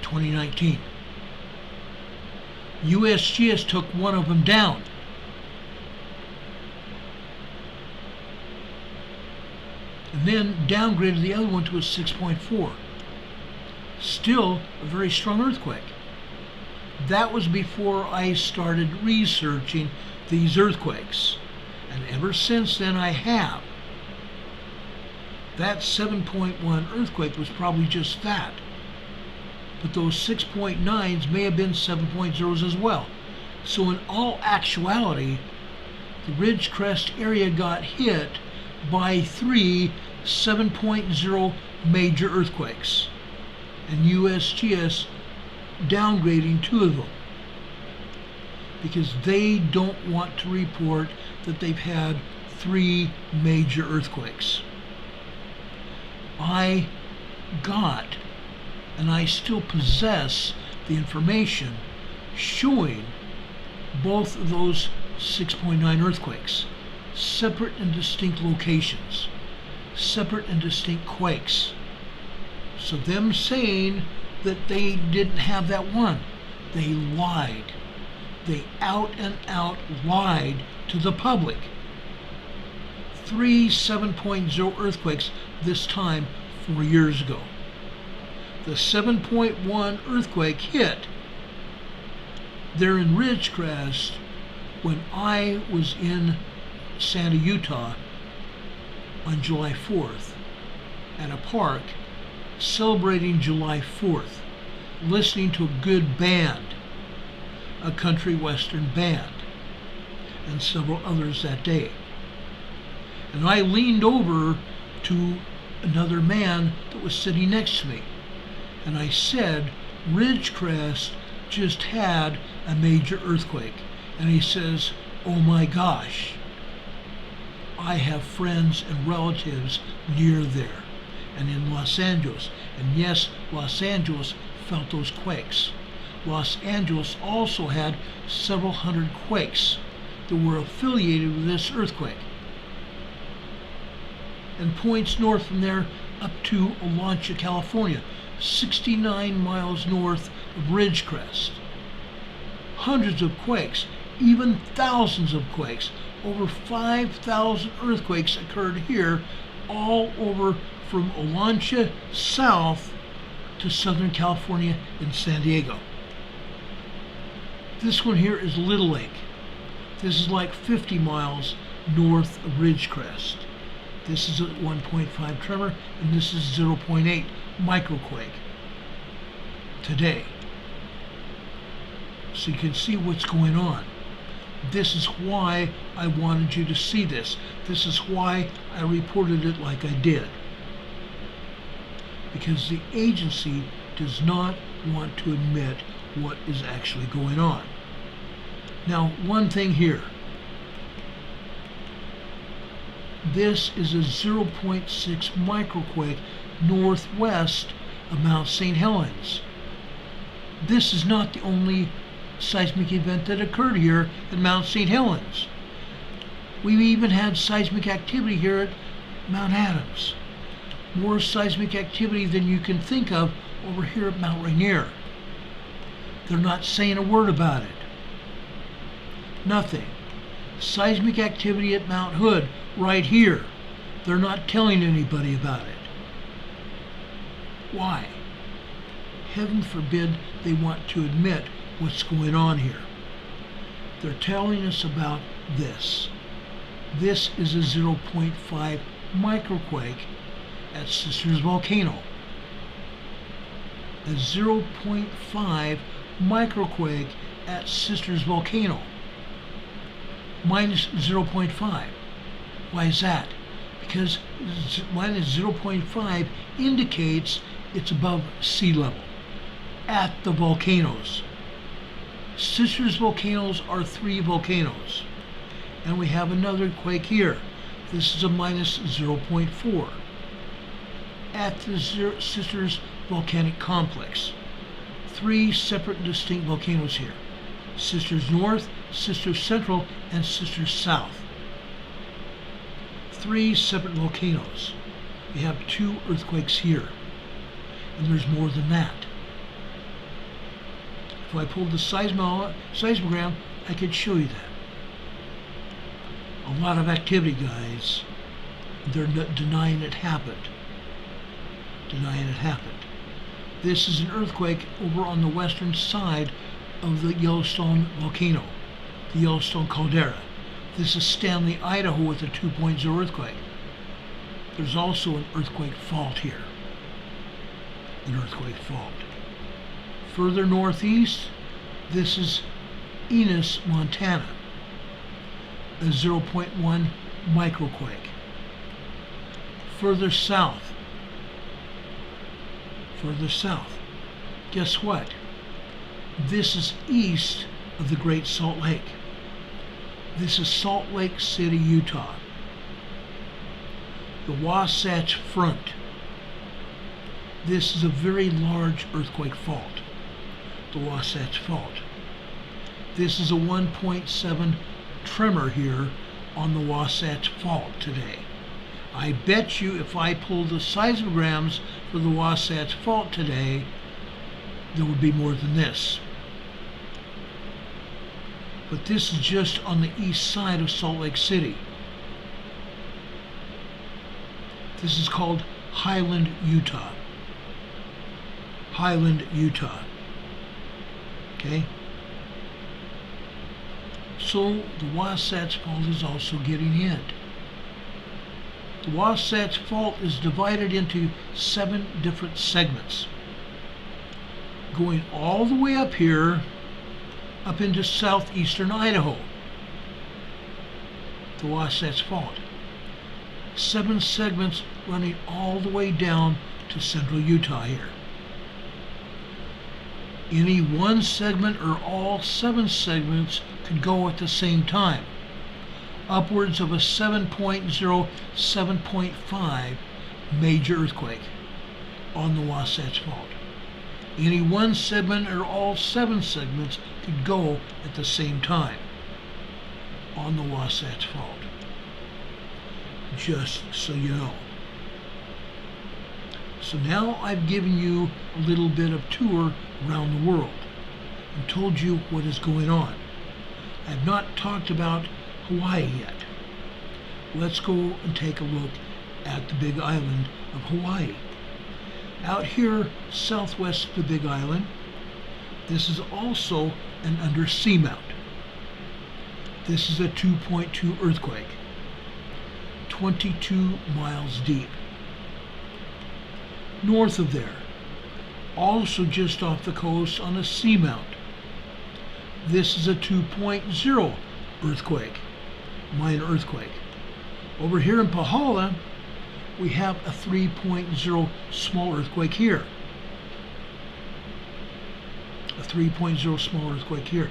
2019. USGS took one of them down. And then downgraded the other one to a 6.4. Still a very strong earthquake. That was before I started researching these earthquakes. And ever since then I have. That 7.1 earthquake was probably just that. But those 6.9s may have been 7.0s as well. So in all actuality, the Ridgecrest area got hit by 3 7.0 major earthquakes, and USGS downgrading 2 of them because they don't want to report that they've had 3 major earthquakes. I got, and I still possess, the information showing both of those 6.9 earthquakes, separate and distinct locations, separate and distinct quakes. So them saying that they didn't have that one, they lied. They out and out lied to the public. 3 7.0 earthquakes this time 4 years ago. The 7.1 earthquake hit there in Ridgecrest when I was in Santa, Utah on July 4th at a park celebrating July 4th, listening to a good band, a country western band, and several others that day. And I leaned over to another man that was sitting next to me, and I said, Ridgecrest just had a major earthquake. And he says, oh my gosh, I have friends and relatives near there and in Los Angeles. And yes, Los Angeles felt those quakes. Los Angeles also had several hundred quakes that were affiliated with this earthquake. And points north from there up to Olancha, California, 69 miles north of Ridgecrest. Hundreds of quakes, even thousands of quakes. Over 5,000 earthquakes occurred here, all over from Olancha south to Southern California and San Diego. This one here is Little Lake. This is like 50 miles north of Ridgecrest. This is a 1.5 tremor, and this is 0.8 microquake today. So you can see what's going on. This is why I wanted you to see this. This is why I reported it like I did. Because the agency does not want to admit what is actually going on. Now, one thing here. This is a 0.6 microquake northwest of Mount St. Helens. This is not the only seismic event that occurred here at Mount St. Helens. We've even had seismic activity here at Mount Adams. More seismic activity than you can think of over here at Mount Rainier. They're not saying a word about it. Nothing. Seismic activity at Mount Hood right here. They're not telling anybody about it. Why? Heaven forbid they want to admit what's going on here. They're telling us about this. This is a 0.5 microquake at Sisters Volcano. A 0.5 microquake at Sisters Volcano. Minus 0.5. Why is that? Because minus 0.5 indicates it's above sea level at the volcanoes. Sisters volcanoes are 3 volcanoes. And we have another quake here. This is a minus 0.4 at the Sisters Volcanic Complex. 3 separate and distinct volcanoes here. Sisters North, Sisters Central, and Sisters South. 3 separate volcanoes. We have 2 earthquakes here, and there's more than that. If I pulled the seismogram, I could show you that. A lot of activity, guys. They're not denying it happened. Denying it happened. This is an earthquake over on the western side of the Yellowstone volcano, the Yellowstone caldera. This is Stanley, Idaho with a 2.0 earthquake. There's also an earthquake fault here. An earthquake fault. Further northeast, this is Enos, Montana, a 0.1 microquake. Further south, guess what? This is east of the Great Salt Lake. This is Salt Lake City, Utah. The Wasatch Front. This is a very large earthquake fault. The Wasatch Fault. This is a 1.7 tremor here on the Wasatch Fault today. I bet you if I pulled the seismograms for the Wasatch Fault today, there would be more than this. But this is just on the east side of Salt Lake City. This is called Highland, Utah. Highland, Utah. Okay? So the Wasatch Fault is also getting hit. The Wasatch Fault is divided into 7 different segments, going all the way up here, up into southeastern Idaho. The Wasatch Fault. 7 segments running all the way down to central Utah here. Any one segment or all 7 segments could go at the same time. Upwards of a 7.0, 7.5 major earthquake on the Wasatch Fault. Any one segment or all 7 segments could go at the same time on the Wasatch Fault. Just so you know. So now I've given you a little bit of tour around the world and told you what is going on. I've not talked about Hawaii yet. Let's go and take a look at the Big Island of Hawaii. Out here southwest of the Big Island, this is also an undersea mount. This is a 2.2 earthquake, 22 miles deep. North of there, also just off the coast on a seamount, this is a 2.0 earthquake, minor earthquake. Over here in Pahala, we have a 3.0 small earthquake here. A 3.0 small earthquake here.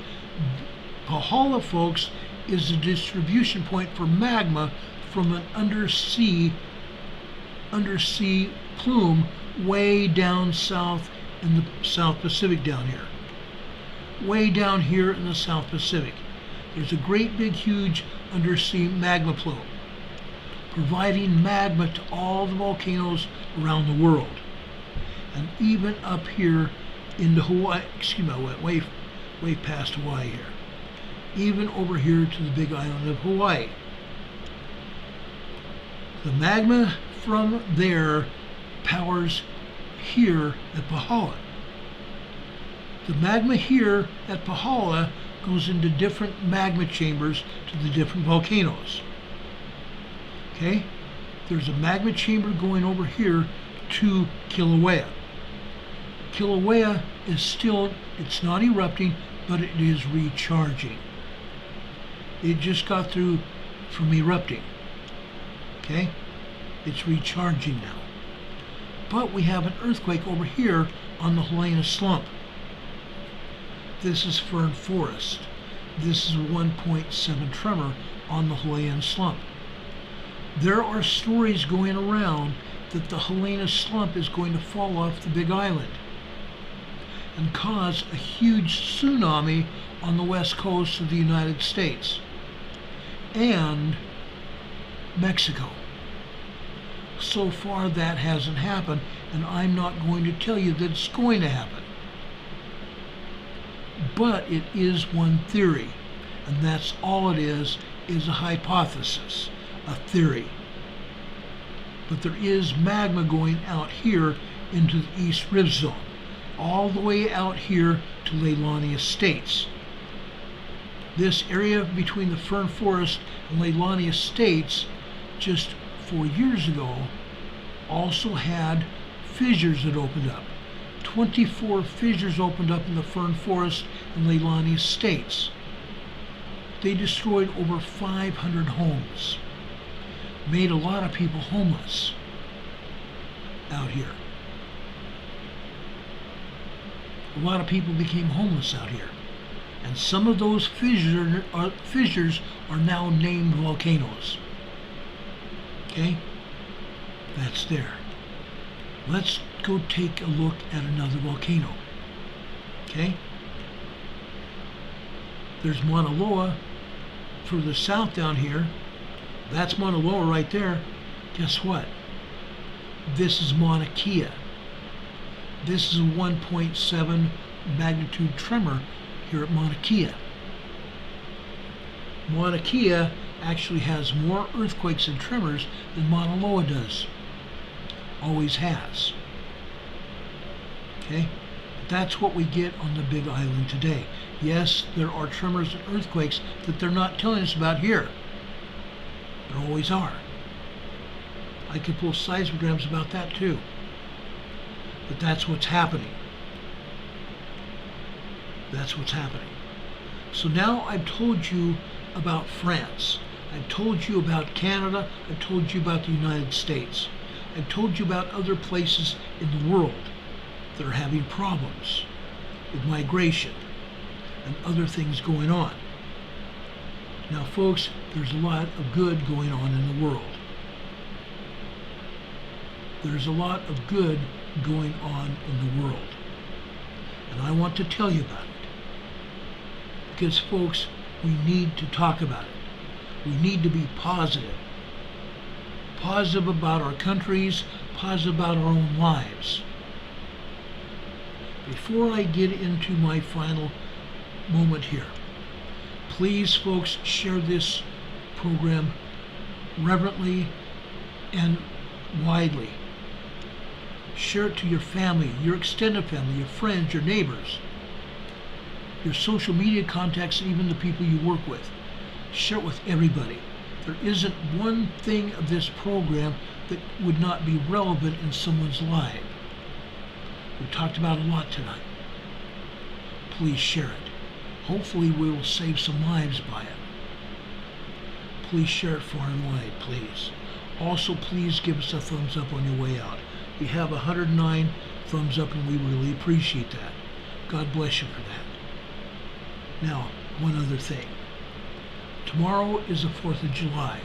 Pahala, folks, is the distribution point for magma from an undersea plume way down south in the South Pacific down here. Way down here in the South Pacific. There's a great big huge undersea magma plume providing magma to all the volcanoes around the world. And even up here into Hawaii, excuse me, I went way past Hawaii here. Even over here to the Big Island of Hawaii. The magma from there powers here at Pahala. The magma here at Pahala goes into different magma chambers to the different volcanoes. Okay? There's a magma chamber going over here to Kilauea. Kilauea is still, it's not erupting, but it is recharging. It just got through from erupting. Okay? It's recharging now. But we have an earthquake over here on the Helena Slump. This is Fern Forest. This is a 1.7 tremor on the Helena Slump. There are stories going around that the Helena Slump is going to fall off the Big Island and cause a huge tsunami on the west coast of the United States and Mexico. So far that hasn't happened, and I'm not going to tell you that it's going to happen. But it is one theory, and that's all it is a hypothesis, a theory. But there is magma going out here into the East Rift Zone, all the way out here to Leilani Estates. This area between the Fern Forest and Leilani Estates, just 4 years ago, also had fissures that opened up. 24 fissures opened up in the Fern Forest and Leilani Estates. They destroyed over 500 homes, made a lot of people homeless out here. A lot of people became homeless out here. And some of those fissures are now named volcanoes. Okay? That's there. Let's go take a look at another volcano. Okay? There's Mauna Loa further south down here. That's Mauna Loa right there. Guess what? This is Mauna Kea. This is a 1.7 magnitude tremor here at Mauna Kea. Mauna Kea actually has more earthquakes and tremors than Mauna Loa does. Always has. Okay? That's what we get on the Big Island today. Yes, there are tremors and earthquakes that they're not telling us about here. There always are. I could pull seismograms about that too. But that's what's happening. That's what's happening. So now I've told you about France. I've told you about Canada. I've told you about the United States. I've told you about other places in the world that are having problems with migration and other things going on. Now, folks, there's a lot of good going on in the world. There's a lot of good going on in the world. And I want to tell you about it. Because, folks, we need to talk about it. We need to be positive. Positive about our countries, positive about our own lives. Before I get into my final moment here, please, folks, share this program reverently and widely. Share it to your family, your extended family, your friends, your neighbors, your social media contacts, and even the people you work with. Share it with everybody. There isn't one thing of this program that would not be relevant in someone's life. We talked about a lot tonight. Please share it. Hopefully we will save some lives by it. Please share it far and wide, please. Also, please give us a thumbs up on your way out. We have 109 thumbs up, and we really appreciate that. God bless you for that. Now, one other thing. Tomorrow is the 4th of July,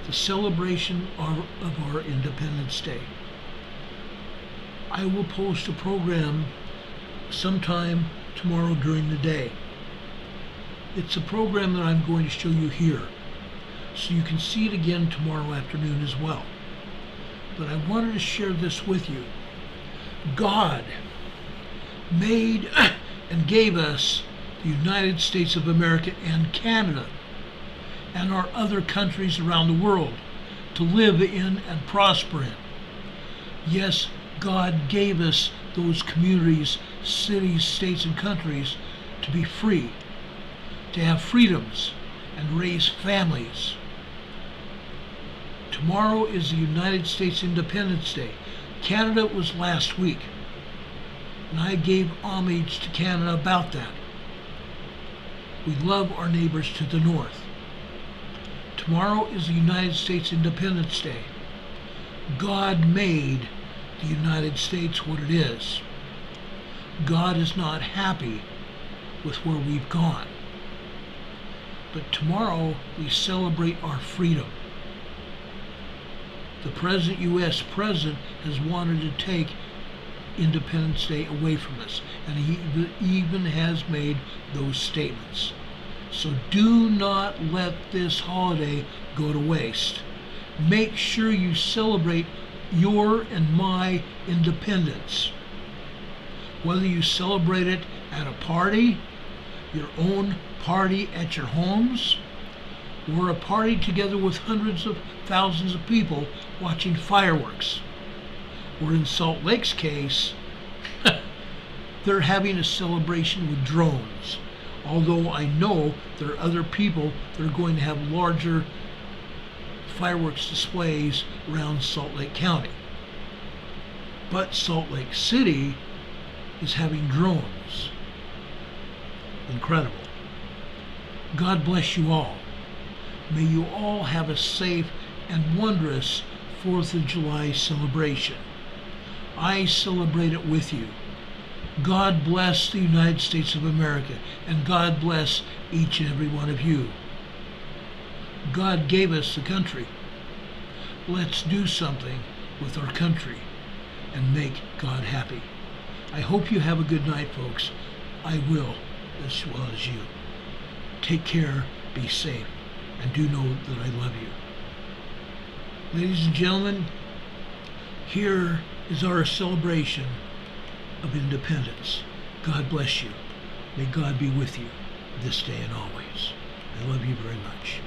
the celebration of our Independence Day. I will post a program sometime tomorrow during the day. It's a program that I'm going to show you here, so you can see it again tomorrow afternoon as well. But I wanted to share this with you. God made and gave us the United States of America and Canada and our other countries around the world to live in and prosper in. Yes, God gave us those communities, cities, states, and countries to be free, to have freedoms and raise families. Tomorrow is the United States Independence Day. Canada was last week, and I gave homage to Canada about that. We love our neighbors to the north. Tomorrow is the United States Independence Day. God made the United States what it is. God is not happy with where we've gone. But tomorrow we celebrate our freedom. The present U.S. president has wanted to take Independence Day away from us, and he even has made those statements. So do not let this holiday go to waste. Make sure you celebrate your and my independence. Whether you celebrate it at a party, your own party at your homes, or a party together with hundreds of thousands of people watching fireworks. Or in Salt Lake's case, they're having a celebration with drones. Although I know there are other people that are going to have larger fireworks displays around Salt Lake County. But Salt Lake City is having drones. Incredible. God bless you all. May you all have a safe and wondrous 4th of July celebration. I celebrate it with you. God bless the United States of America, and God bless each and every one of you. God gave us the country. Let's do something with our country and make God happy. I hope you have a good night, folks. I will, as well as you. Take care, be safe, and do know that I love you. Ladies and gentlemen, here is our celebration of independence. God bless you. May God be with you this day and always. I love you very much.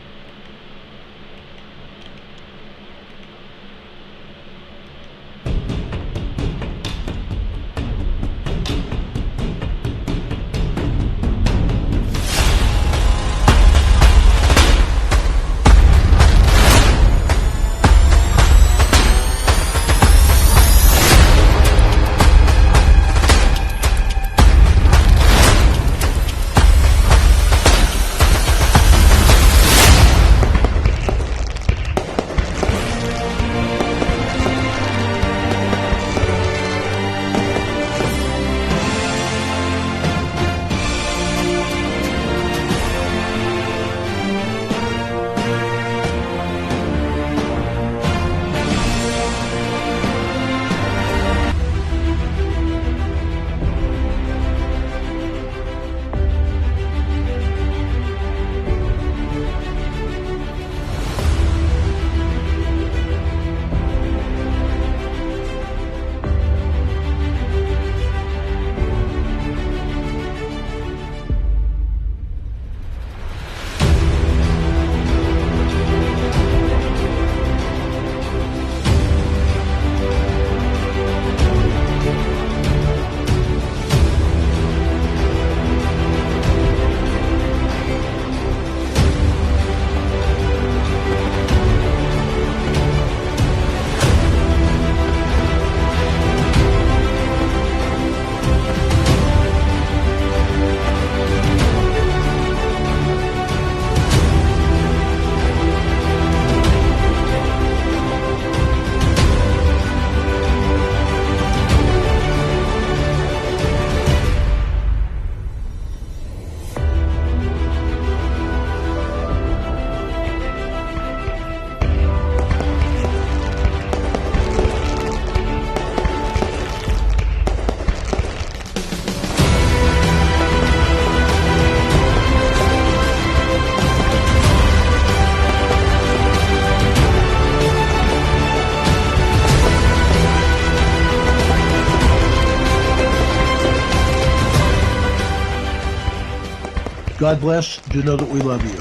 God bless. Do know that we love you.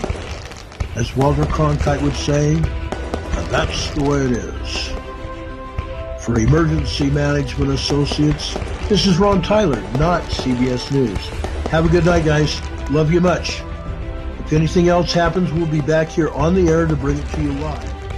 As Walter Cronkite would say, and that's the way it is. For Emergency Management Associates, this is Ron Tyler, not CBS News. Have a good night, guys. Love you much. If anything else happens, we'll be back here on the air to bring it to you live.